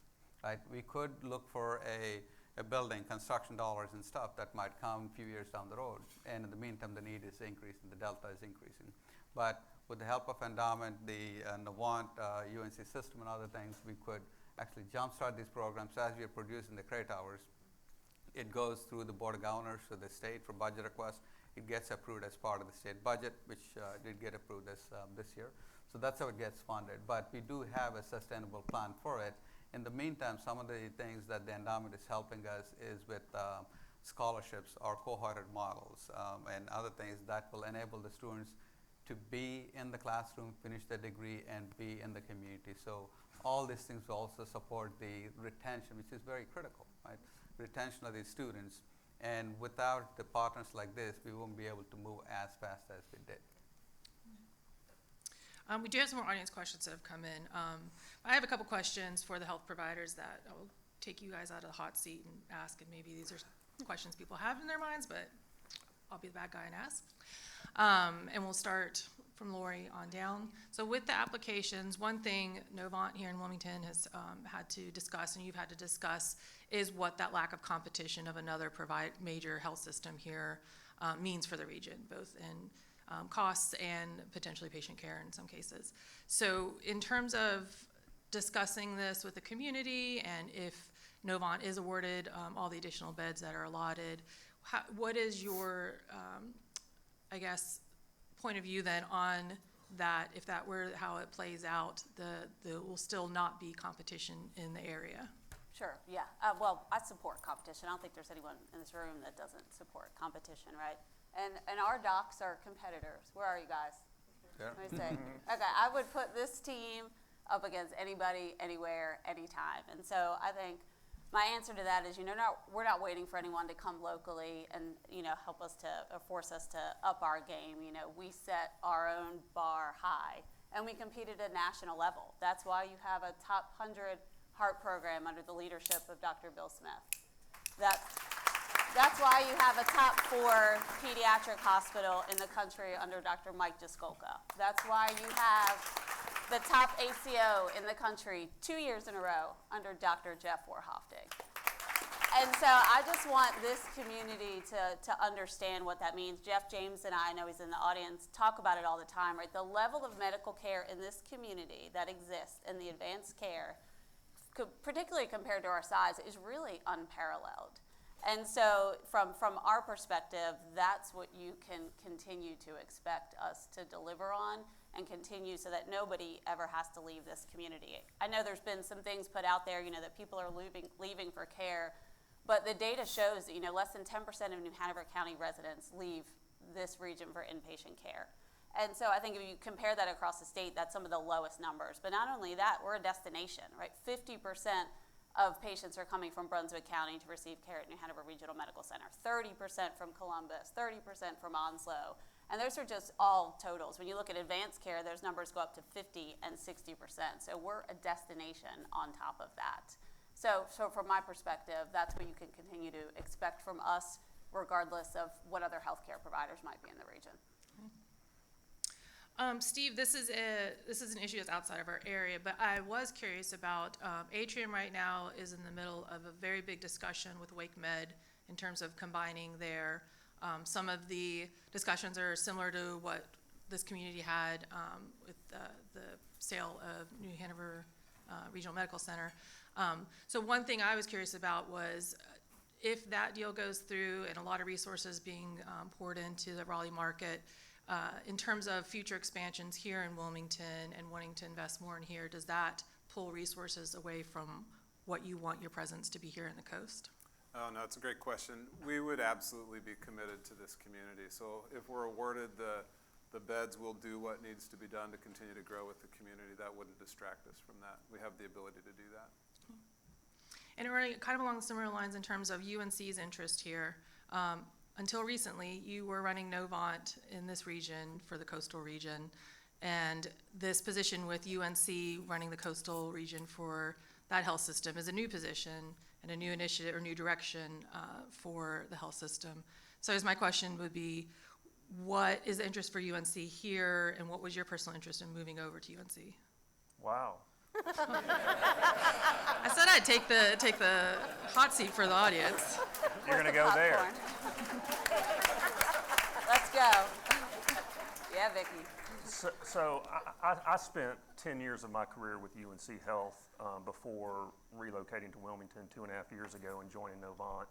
Right? We could look for a building, construction dollars and stuff that might come a few years down the road, and in the meantime the need is increasing, the delta is increasing. But with the help of endowment, the Novant, UNC system and other things, we could actually jumpstart these programs. As we are producing the credit hours, it goes through the Board of Governors to the state for budget requests, it gets approved as part of the state budget, which did get approved this year. So that's how it gets funded. But we do have a sustainable plan for it. In the meantime, some of the things that the endowment is helping us is with scholarships or cohorted models and other things that will enable the students to be in the classroom, finish their degree, and be in the community. So all these things will also support the retention, which is very critical, right? Retention of these students. And without the partners like this, we won't be able to move as fast as we did. We do have some more audience questions that have come in. I have a couple questions for the health providers that I'll take you guys out of the hot seat and ask, and maybe these are questions people have in their minds, but I'll be the bad guy and ask. And we'll start from Lori on down. So with the applications, one thing Novant here in Wilmington has had to discuss, and you've had to discuss, is what that lack of competition of another major health system here means for the region, both in costs and potentially patient care in some cases. So in terms of discussing this with the community, and if Novant is awarded all the additional beds that are allotted, what is your, I guess, point of view then on that, if that were how it plays out, there will still not be competition in the area? Sure, yeah. Well, I support competition. I don't think there's anyone in this room that doesn't support competition, right? And our docs are competitors. Where are you guys? Yeah. Let me say. Okay, I would put this team up against anybody, anywhere, anytime. And so I think my answer to that is, we're not waiting for anyone to come locally and, help us to, or force us to up our game. We set our own bar high, and we compete at a national level. That's why you have a top 100 heart program under the leadership of Dr. Bill Smith. That's why you have a top 4 pediatric hospital in the country under Dr. Mike Jaskolka. That's why you have the top ACO in the country 2 years in a row under Dr. Jeff Warhoftig. And so I just want this community to understand what that means. Jeff James and I know he's in the audience, talk about it all the time, right? The level of medical care in this community that exists in the advanced care, particularly compared to our size, is really unparalleled. And so from our perspective, that's what you can continue to expect us to deliver on and continue so that nobody ever has to leave this community. I know there's been some things put out there, that people are leaving for care, but the data shows that, less than 10% of New Hanover County residents leave this region for inpatient care. And so I think if you compare that across the state, that's some of the lowest numbers. But not only that, we're a destination, right? 50% of patients are coming from Brunswick County to receive care at New Hanover Regional Medical Center, 30% from Columbus, 30% from Onslow. And those are just all totals. When you look at advanced care, those numbers go up to 50 and 60%. So we're a destination on top of that. So from my perspective, that's what you can continue to expect from us, regardless of what other healthcare providers might be in the region. Steve, this is an issue that's outside of our area, but I was curious about Atrium right now is in the middle of a very big discussion with Wake Med in terms of combining their, some of the discussions are similar to what this community had with the sale of New Hanover Regional Medical Center. So one thing I was curious about was if that deal goes through and a lot of resources being poured into the Raleigh market, in terms of future expansions here in Wilmington and wanting to invest more in here, does that pull resources away from what you want your presence to be here in the coast? Oh, no, it's a great question. We would absolutely be committed to this community. So if we're awarded the beds, we'll do what needs to be done to continue to grow with the community. That wouldn't distract us from that. We have the ability to do that. And Ernie, kind of along similar lines in terms of UNC's interest here, until recently, you were running Novant in this region for the coastal region, and this position with UNC running the coastal region for that health system is a new position and a new initiative or new direction for the health system. So as my question would be, what is the interest for UNC here, and what was your personal interest in moving over to UNC? Wow. I said I'd take the hot seat for the audience. You're going to go there. Let's go. Yeah, Vicki. So I spent 10 years of my career with UNC Health before relocating to Wilmington 2.5 years ago and joining Novant.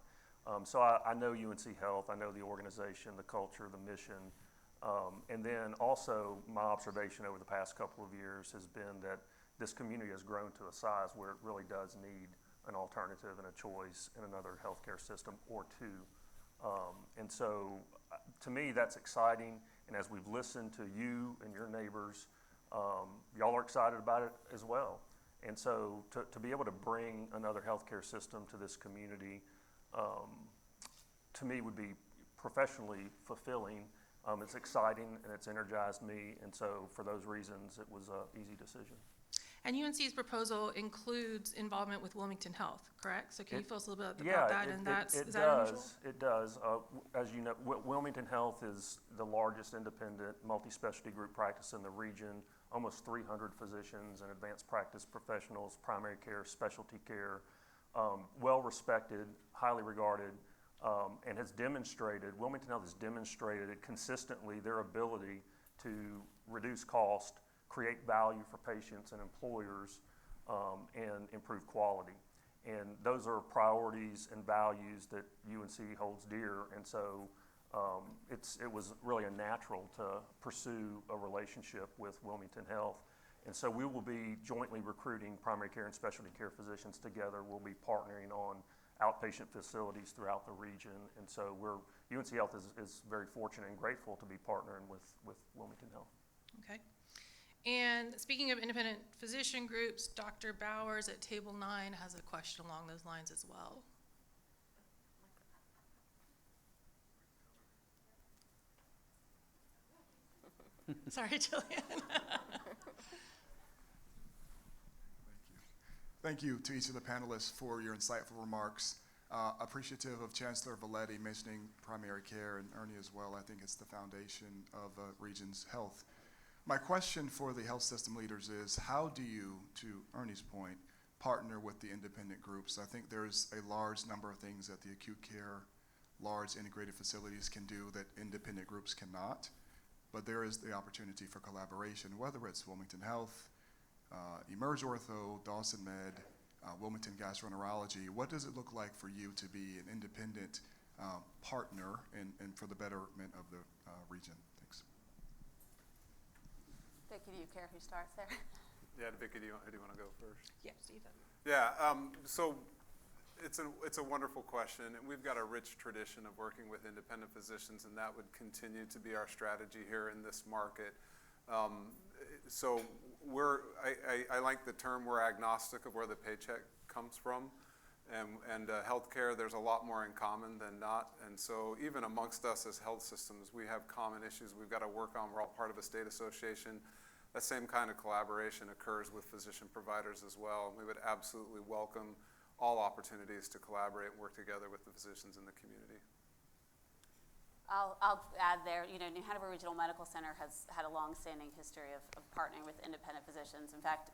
So I know UNC Health, I know the organization, the culture, the mission. And then also my observation over the past couple of years has been that this community has grown to a size where it really does need an alternative and a choice in another healthcare system or two. And so to me, that's exciting. And as we've listened to you and your neighbors, y'all are excited about it as well. And so to be able to bring another healthcare system to this community, to me would be professionally fulfilling. It's exciting and it's energized me. And so for those reasons, it was an easy decision. And UNC's proposal includes involvement with Wilmington Health, correct? So can you tell us a little bit Yeah, about that? And it is that unusual? does. It does. As you know, Wilmington Health is the largest independent multi-specialty group practice in the region. Almost 300 physicians and advanced practice professionals, primary care, specialty care, well-respected, highly regarded, and has demonstrated, Wilmington Health has demonstrated consistently their ability to reduce cost, create value for patients and employers, and improve quality. And those are priorities and values that UNC holds dear. And so it was really a natural to pursue a relationship with Wilmington Health. And so we will be jointly recruiting primary care and specialty care physicians together. We'll be partnering on outpatient facilities throughout the region. And so UNC Health is very fortunate and grateful to be partnering with Wilmington Health. Okay. And speaking of independent physician groups, Dr. Bowers at table 9 has a question along those lines as well. Sorry, Jillian. Thank you to each of the panelists for your insightful remarks. Appreciative of Chancellor Valetti mentioning primary care, and Ernie as well. I think it's the foundation of a region's health. My question for the health system leaders is, how do you, to Ernie's point, partner with the independent groups? I think there's a large number of things that the acute care, large integrated facilities can do that independent groups cannot, but there is the opportunity for collaboration, whether it's Wilmington Health, Emerge Ortho, Dawson Med, Wilmington Gastroenterology. What does it look like for you to be an independent partner and for the betterment of the region? Thanks. Vicki, do you care who starts there? Yeah, Vicki, do you want to go first? Yeah, Steve. Yeah, so it's a wonderful question, and we've got a rich tradition of working with independent physicians, and that would continue to be our strategy here in this market. So I like the term we're agnostic of where the paycheck comes from, and healthcare, there's a lot more in common than not, and so even amongst us as health systems, we have common issues we've got to work on. We're all part of a state association. That same kind of collaboration occurs with physician providers as well, and we would absolutely welcome all opportunities to collaborate and work together with the physicians in the community. I'll add there, New Hanover Regional Medical Center has had a long-standing history of partnering with independent physicians. In fact,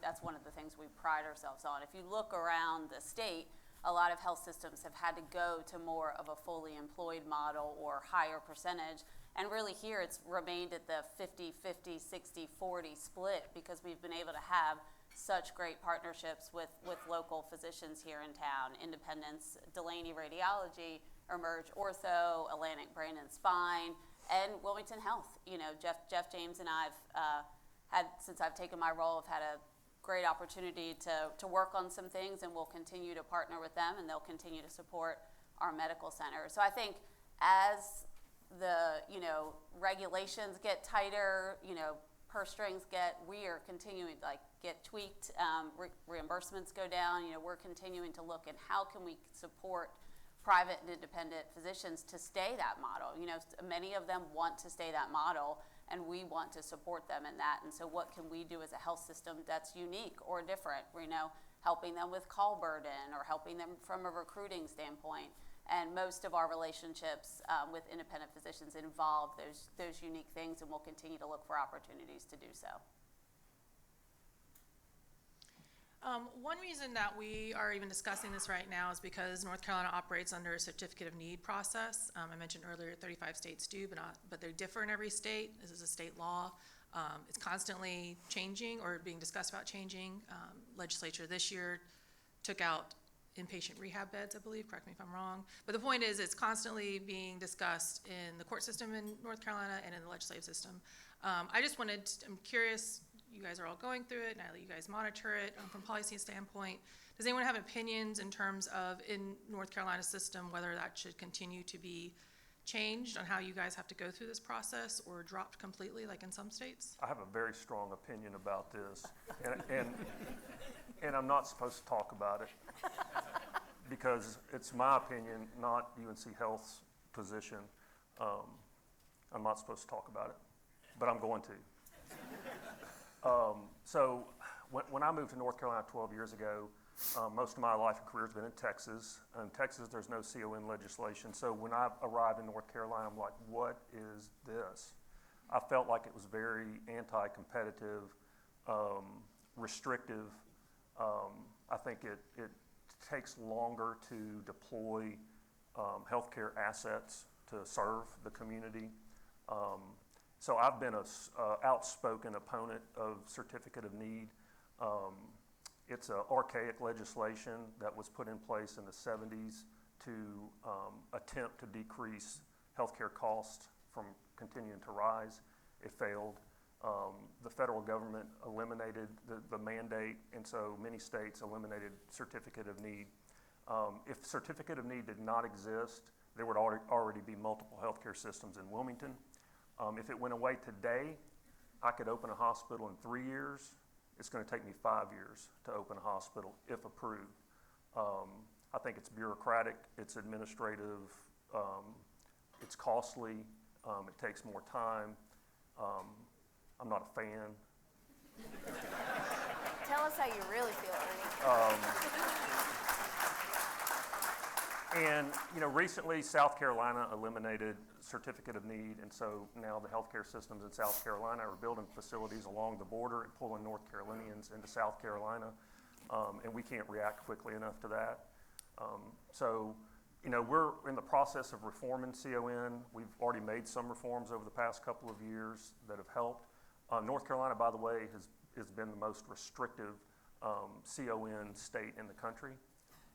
that's one of the things we pride ourselves on. If you look around the state, a lot of health systems have had to go to more of a fully employed model or higher percentage. And really here it's remained at the 50-50, 60-40 split because we've been able to have such great partnerships with local physicians here in town, Independence, Delaney Radiology, Emerge Ortho, Atlantic Brain and Spine, and Wilmington Health. Jeff James and I've since I've taken my role, have had a great opportunity to work on some things, and we'll continue to partner with them, and they'll continue to support our medical center. So I think as the regulations get tighter, purse strings we are continuing to get tweaked, reimbursements go down. We're continuing to look at how can we support private and independent physicians to stay that model. Many of them want to stay that model, and we want to support them in that. And so what can we do as a health system that's unique or different? Helping them with call burden or helping them from a recruiting standpoint. And most of our relationships with independent physicians involve those unique things, and we'll continue to look for opportunities to do so. One reason that we are even discussing this right now is because North Carolina operates under a certificate of need process. I mentioned earlier 35 states do, but they differ in every state. This is a state law. It's constantly changing or being discussed about changing. Legislature this year took out inpatient rehab beds, I believe, correct me if I'm wrong. But the point is, it's constantly being discussed in the court system in North Carolina and in the legislative system. I'm curious, you guys are all going through it, and I let you guys monitor it from policy standpoint. Does anyone have opinions in terms of, in North Carolina system, whether that should continue to be changed on how you guys have to go through this process or dropped completely like in some states? I have a very strong opinion about this, and I'm not supposed to talk about it because it's my opinion, not UNC Health's position. I'm not supposed to talk about it, but I'm going to. So when I moved to North Carolina 12 years ago, most of my life and career has been in Texas. In Texas, there's no CON legislation. So when I arrived in North Carolina, I'm like, what is this? I felt like it was very anti-competitive, restrictive. I think it takes longer to deploy healthcare assets to serve the community. So I've been an outspoken opponent of certificate of need. It's an archaic legislation that was put in place in the 70s to attempt to decrease healthcare costs from continuing to rise. It failed. The federal government eliminated the mandate, and so many states eliminated certificate of need. If certificate of need did not exist, there would already be multiple healthcare systems in Wilmington. If it went away today, I could open a hospital in 3 years. It's going to take me 5 years to open a hospital if approved. I think it's bureaucratic, it's administrative, it's costly, it takes more time. I'm not a fan. Tell us how you really feel, Ernie. And recently South Carolina eliminated certificate of need, and so now the healthcare systems in South Carolina are building facilities along the border and pulling North Carolinians into South Carolina, and we can't react quickly enough to that. So we're in the process of reforming CON. We've already made some reforms over the past couple of years that have helped. North Carolina, by the way, has been the most restrictive CON state in the country.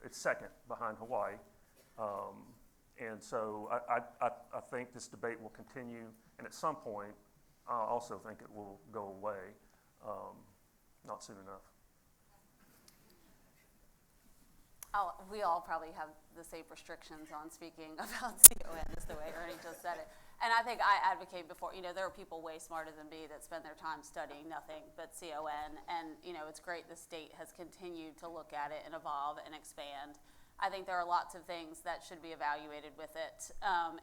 It's second behind Hawaii. And so I think this debate will continue, and at some point, I also think it will go away, not soon enough. We all probably have the same restrictions on speaking about CON as the way Ernie just said it. And I think I advocate before, there are people way smarter than me that spend their time studying nothing but CON. And, it's great the state has continued to look at it and evolve and expand. I think there are lots of things that should be evaluated with it,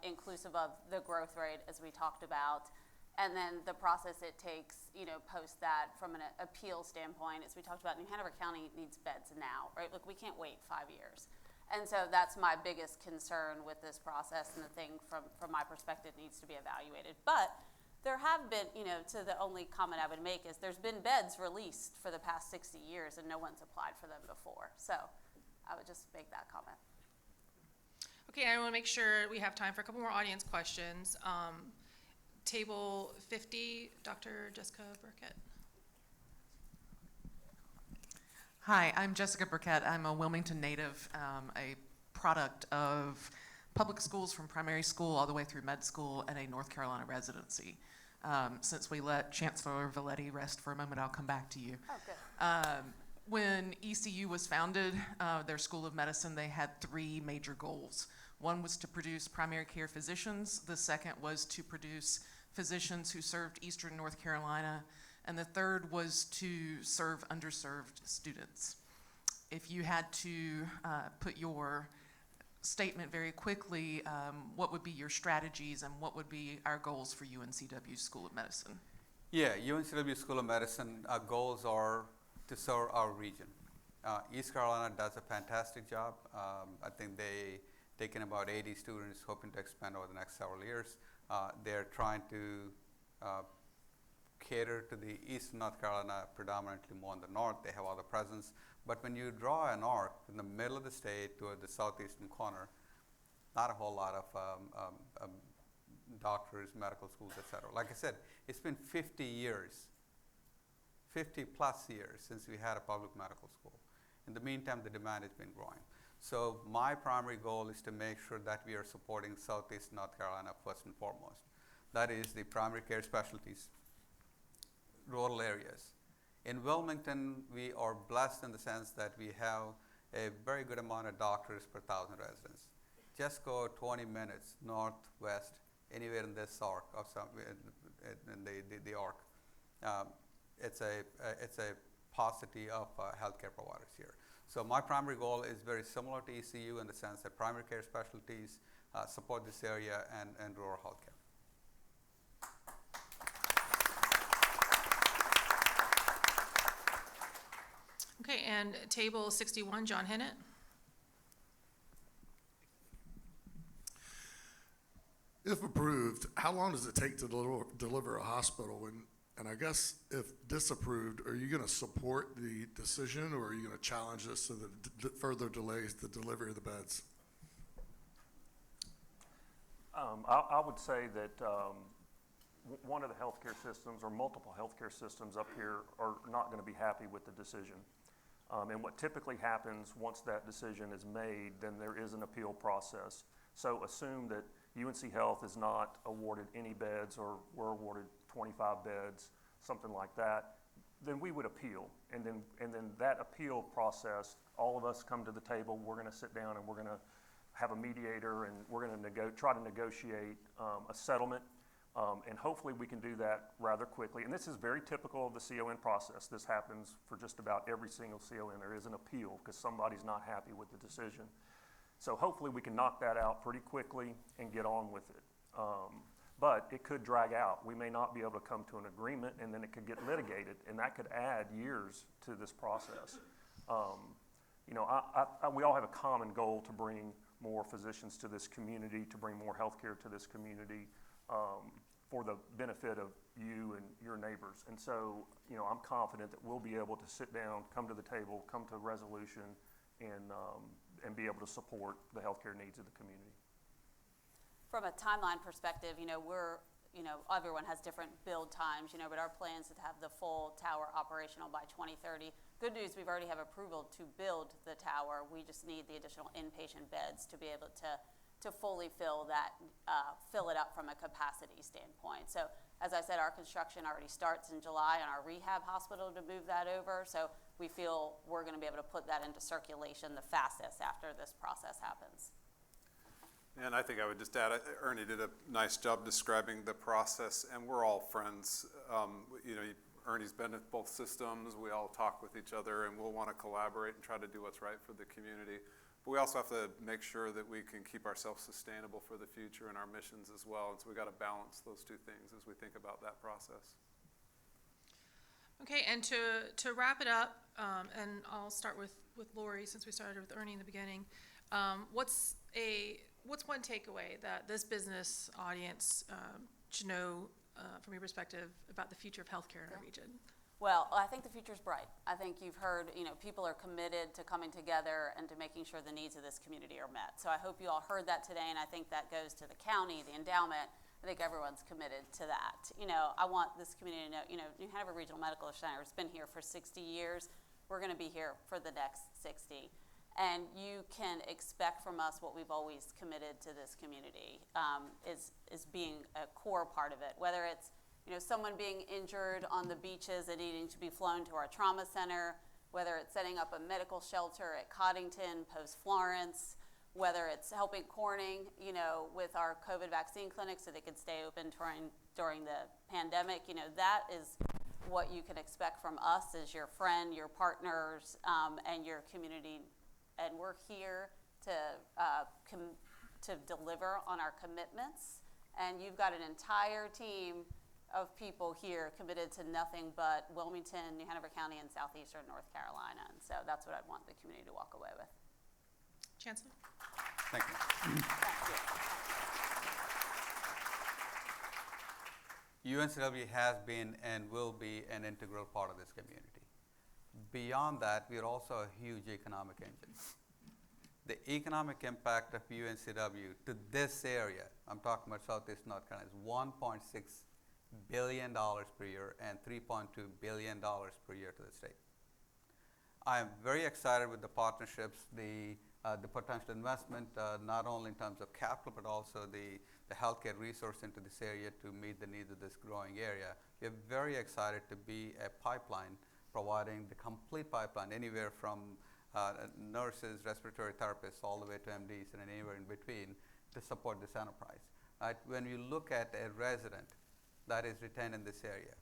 inclusive of the growth rate, as we talked about, and then the process it takes, post that from an appeal standpoint. As we talked about, New Hanover County needs beds now, right? Look, we can't wait 5 years. And so that's my biggest concern with this process, and the thing from my perspective needs to be evaluated. But there have been, to the only comment I would make is there's been beds released for the past 60 years and no one's applied for them before. So I would just make that comment. Okay, I want to make sure we have time for a couple more audience questions. Table 50, Dr. Jessica Burkett. Hi, I'm Jessica Burkett. I'm a Wilmington native, a product of public schools from primary school all the way through med school and a North Carolina residency. Since we let Chancellor Valetti rest for a moment, I'll come back to you. Oh, good. When ECU was founded, their School of Medicine, they had 3 major goals. One was to produce primary care physicians. The second was to produce physicians who served Eastern North Carolina. And the third was to serve underserved students. If you had to put your statement very quickly, what would be your strategies and what would be our goals for UNCW School of Medicine? Yeah, UNCW School of Medicine, our goals are to serve our region. East Carolina does a fantastic job. I think they taken about 80 students, hoping to expand over the next several years. They're trying to cater to the Eastern North Carolina, predominantly more in the north. They have other presence. But when you draw an arc in the middle of the state toward the southeastern corner, not a whole lot of doctors, medical schools, et cetera. Like I said, it's been 50 years, 50 plus years since we had a public medical school. In the meantime, the demand has been growing. So my primary goal is to make sure that we are supporting Southeast North Carolina first and foremost. That is the primary care specialties, rural areas. In Wilmington, we are blessed in the sense that we have a very good amount of doctors per 1,000 residents. Just go 20 minutes northwest, anywhere in this arc of in the arc. It's a paucity of healthcare providers here. So my primary goal is very similar to ECU in the sense that primary care specialties support this area and rural healthcare. Okay, and table 61, John Hennett. If approved, how long does it take to deliver a hospital? And I guess if disapproved, are you going to support the decision, or are you going to challenge this so that further delays the delivery of the beds? I would say that one of the healthcare systems or multiple healthcare systems up here are not going to be happy with the decision. And what typically happens once that decision is made, then there is an appeal process. So assume that UNC Health is not awarded any beds, or we're awarded 25 beds, something like that, then we would appeal. And then that appeal process, all of us come to the table, we're going to sit down and we're going to have a mediator, and we're going to try to negotiate a settlement. And hopefully we can do that rather quickly. And this is very typical of the CON process. This happens for just about every single CON. There is an appeal because somebody's not happy with the decision. So hopefully we can knock that out pretty quickly and get on with it. But it could drag out. We may not be able to come to an agreement, and then it could get litigated, and that could add years to this process. We all have a common goal to bring more physicians to this community, to bring more healthcare to this community, for the benefit of you and your neighbors. And so, I'm confident that we'll be able to sit down, come to the table, come to a resolution, and be able to support the healthcare needs of the community. From a timeline perspective, everyone has different build times, but our plan is to have the full tower operational by 2030. Good news, we've already have approval to build the tower. We just need the additional inpatient beds to be able to fully fill it up from a capacity standpoint. So as I said, our construction already starts in July on our rehab hospital to move that over. So we feel we're going to be able to put that into circulation the fastest after this process happens. And I think I would just add, Ernie did a nice job describing the process, and we're all friends. Ernie's been at both systems. We all talk with each other, and we'll want to collaborate and try to do what's right for the community. But we also have to make sure that we can keep ourselves sustainable for the future and our missions as well. And so we got to balance those two things as we think about that process. Okay, and to wrap it up, and I'll start with Lori since we started with Ernie in the beginning. What's one takeaway that this business audience should know from your perspective about the future of healthcare in our region? Well, I think the future's bright. I think you've heard, people are committed to coming together and to making sure the needs of this community are met. So I hope you all heard that today, and I think that goes to the county, the endowment. I think everyone's committed to that. I want this community to know, New Hanover Regional Medical Center has been here for 60 years. We're going to be here for the next 60. And you can expect from us what we've always committed to this community, is being a core part of it, whether it's someone being injured on the beaches and needing to be flown to our trauma center, whether it's setting up a medical shelter at Coddington post-Florence, whether it's helping Corning, with our COVID vaccine clinic so they could stay open during the pandemic. That is what you can expect from us as your friend, your partners, and your community. And we're here to deliver on our commitments. And you've got an entire team of people here committed to nothing but Wilmington, New Hanover County, and southeastern North Carolina. And so that's what I'd want the community to walk away with. Chancellor? Thank you. UNCW has been and will be an integral part of this community. Beyond that, we are also a huge economic engine. The economic impact of UNCW to this area, I'm talking about Southeast North Carolina, is $1.6 billion per year and $3.2 billion per year to the state. I am very excited with the partnerships, the the potential investment, not only in terms of capital, but also the healthcare resource into this area to meet the needs of this growing area. We're very excited to be a pipeline providing the complete pipeline, anywhere from nurses, respiratory therapists, all the way to MDs and anywhere in between to support this enterprise. Right? When you look at a resident that is retained in this area,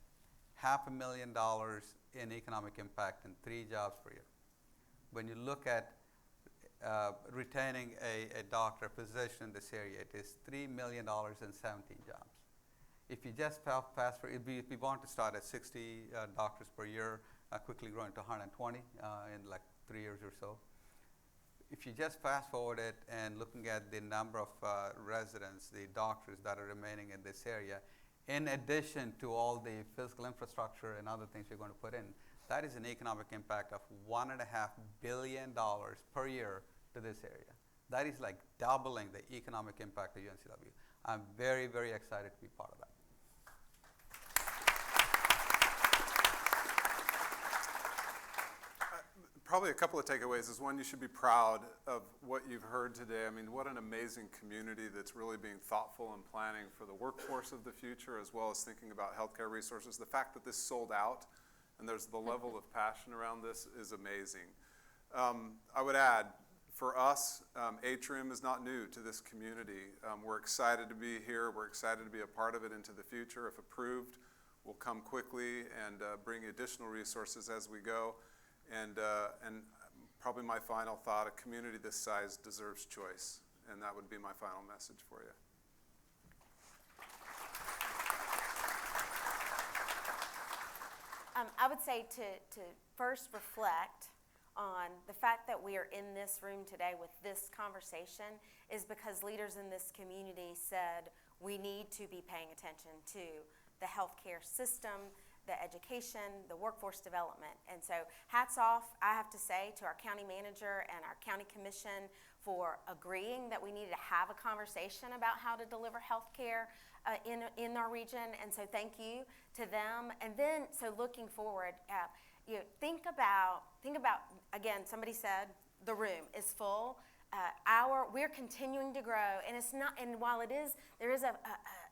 $500,000 in economic impact and 3 jobs per year. When you look at retaining a doctor, a physician in this area, it is $3 million and 17 jobs. If you just fast forward, if we want to start at 60 doctors per year, quickly growing to 120 in like 3 years or so. If you just fast forward it and looking at the number of residents, the doctors that are remaining in this area, in addition to all the physical infrastructure and other things we're going to put in, that is an economic impact of $1.5 billion per year to this area. That is like doubling the economic impact of UNCW. I'm very, very excited to be part of that. Probably a couple of takeaways is, one, you should be proud of what you've heard today. I mean, what an amazing community that's really being thoughtful and planning for the workforce of the future, as well as thinking about healthcare resources. The fact that this sold out and there's the level of passion around this is amazing. I would add, for us, Atrium is not new to this community. We're excited to be here. We're excited to be a part of it into the future. If approved, we'll come quickly and bring additional resources as we go. And probably my final thought, a community this size deserves choice. And that would be my final message for you. I would say to first reflect on the fact that we are in this room today with this conversation is because leaders in this community said we need to be paying attention to the healthcare system, the education, the workforce development. And so hats off, I have to say, to our county manager and our county commission for agreeing that we needed to have a conversation about how to deliver healthcare in our region. And so thank you to them. And then, so looking forward, think about, again, somebody said the room is full. We're continuing to grow, and it's not, and while there is a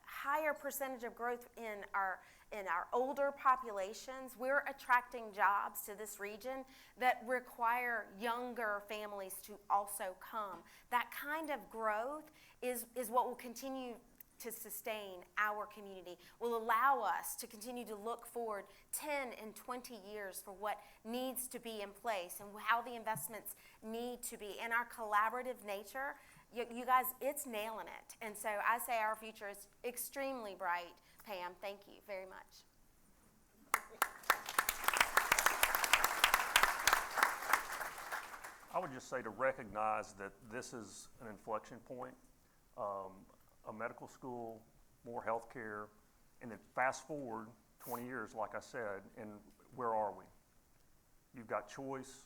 higher percentage of growth in our older populations, we're attracting jobs to this region that require younger families to also come. That kind of growth is what will continue to sustain our community, will allow us to continue to look forward 10 and 20 years for what needs to be in place and how the investments need to be. And our collaborative nature, you guys, it's nailing it. And so I say our future is extremely bright. Pam, thank you very much. I would just say to recognize that this is an inflection point. A medical school, more healthcare, and then fast forward 20 years, like I said, and where are we? You've got choice,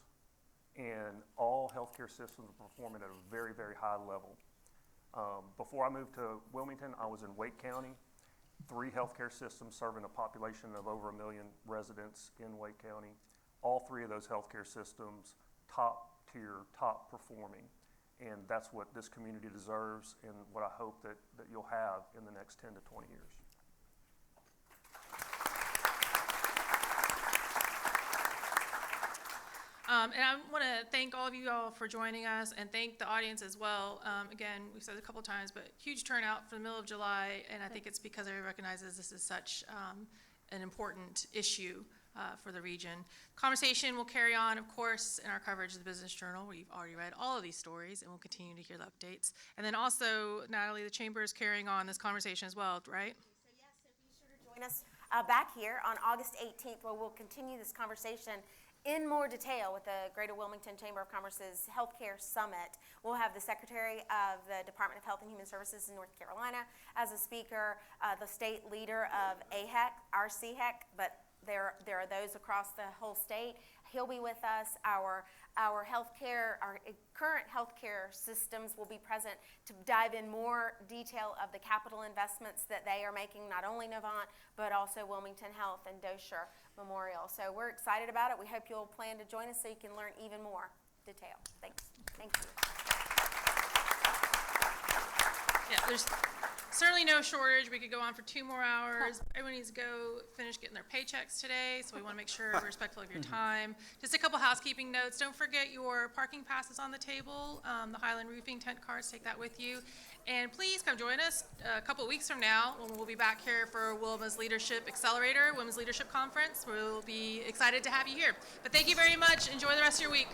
and all healthcare systems are performing at a very, very high level. Before I moved to Wilmington, I was in Wake County, 3 healthcare systems serving a population of over 1 million residents in Wake County. All 3 of those healthcare systems, top tier, top performing. And that's what this community deserves and what I hope that you'll have in the next 10 to 20 years. And I want to thank all of you all for joining us and thank the audience as well. Again, we've said it a couple of times, but huge turnout for the middle of July, and I think it's because everybody recognizes this is such an important issue for the region. Conversation will carry on, of course, in our coverage of the Business Journal. We've already read all of these stories, and we'll continue to hear the updates. And then also, Natalie, the Chamber is carrying on this conversation as well, right? So yes, so be sure to join us back here on August 18th, where we'll continue this conversation in more detail with the Greater Wilmington Chamber of Commerce's Healthcare Summit. We'll have the Secretary of the Department of Health and Human Services in North Carolina as a speaker, the state leader of AHEC, our CHEC, but there are those across the whole state. He'll be with us. Our current healthcare systems will be present to dive in more detail of the capital investments that they are making, not only Novant, but also Wilmington Health and Dosher Memorial. So we're excited about it. We hope you'll plan to join us so you can learn even more. detail. Thanks. Thank you. Yeah, there's certainly no shortage. We could go on for 2 more hours. Everyone needs to go finish getting their paychecks today, so we want to make sure we're respectful of your time. Just a couple housekeeping notes. Don't forget your parking passes on the table, the Highland Roofing tent cards, take that with you. And please come join us a couple of weeks from now when we'll be back here for Wilma's Leadership Accelerator, Women's Leadership Conference. We'll be excited to have you here. But thank you very much. Enjoy the rest of your week.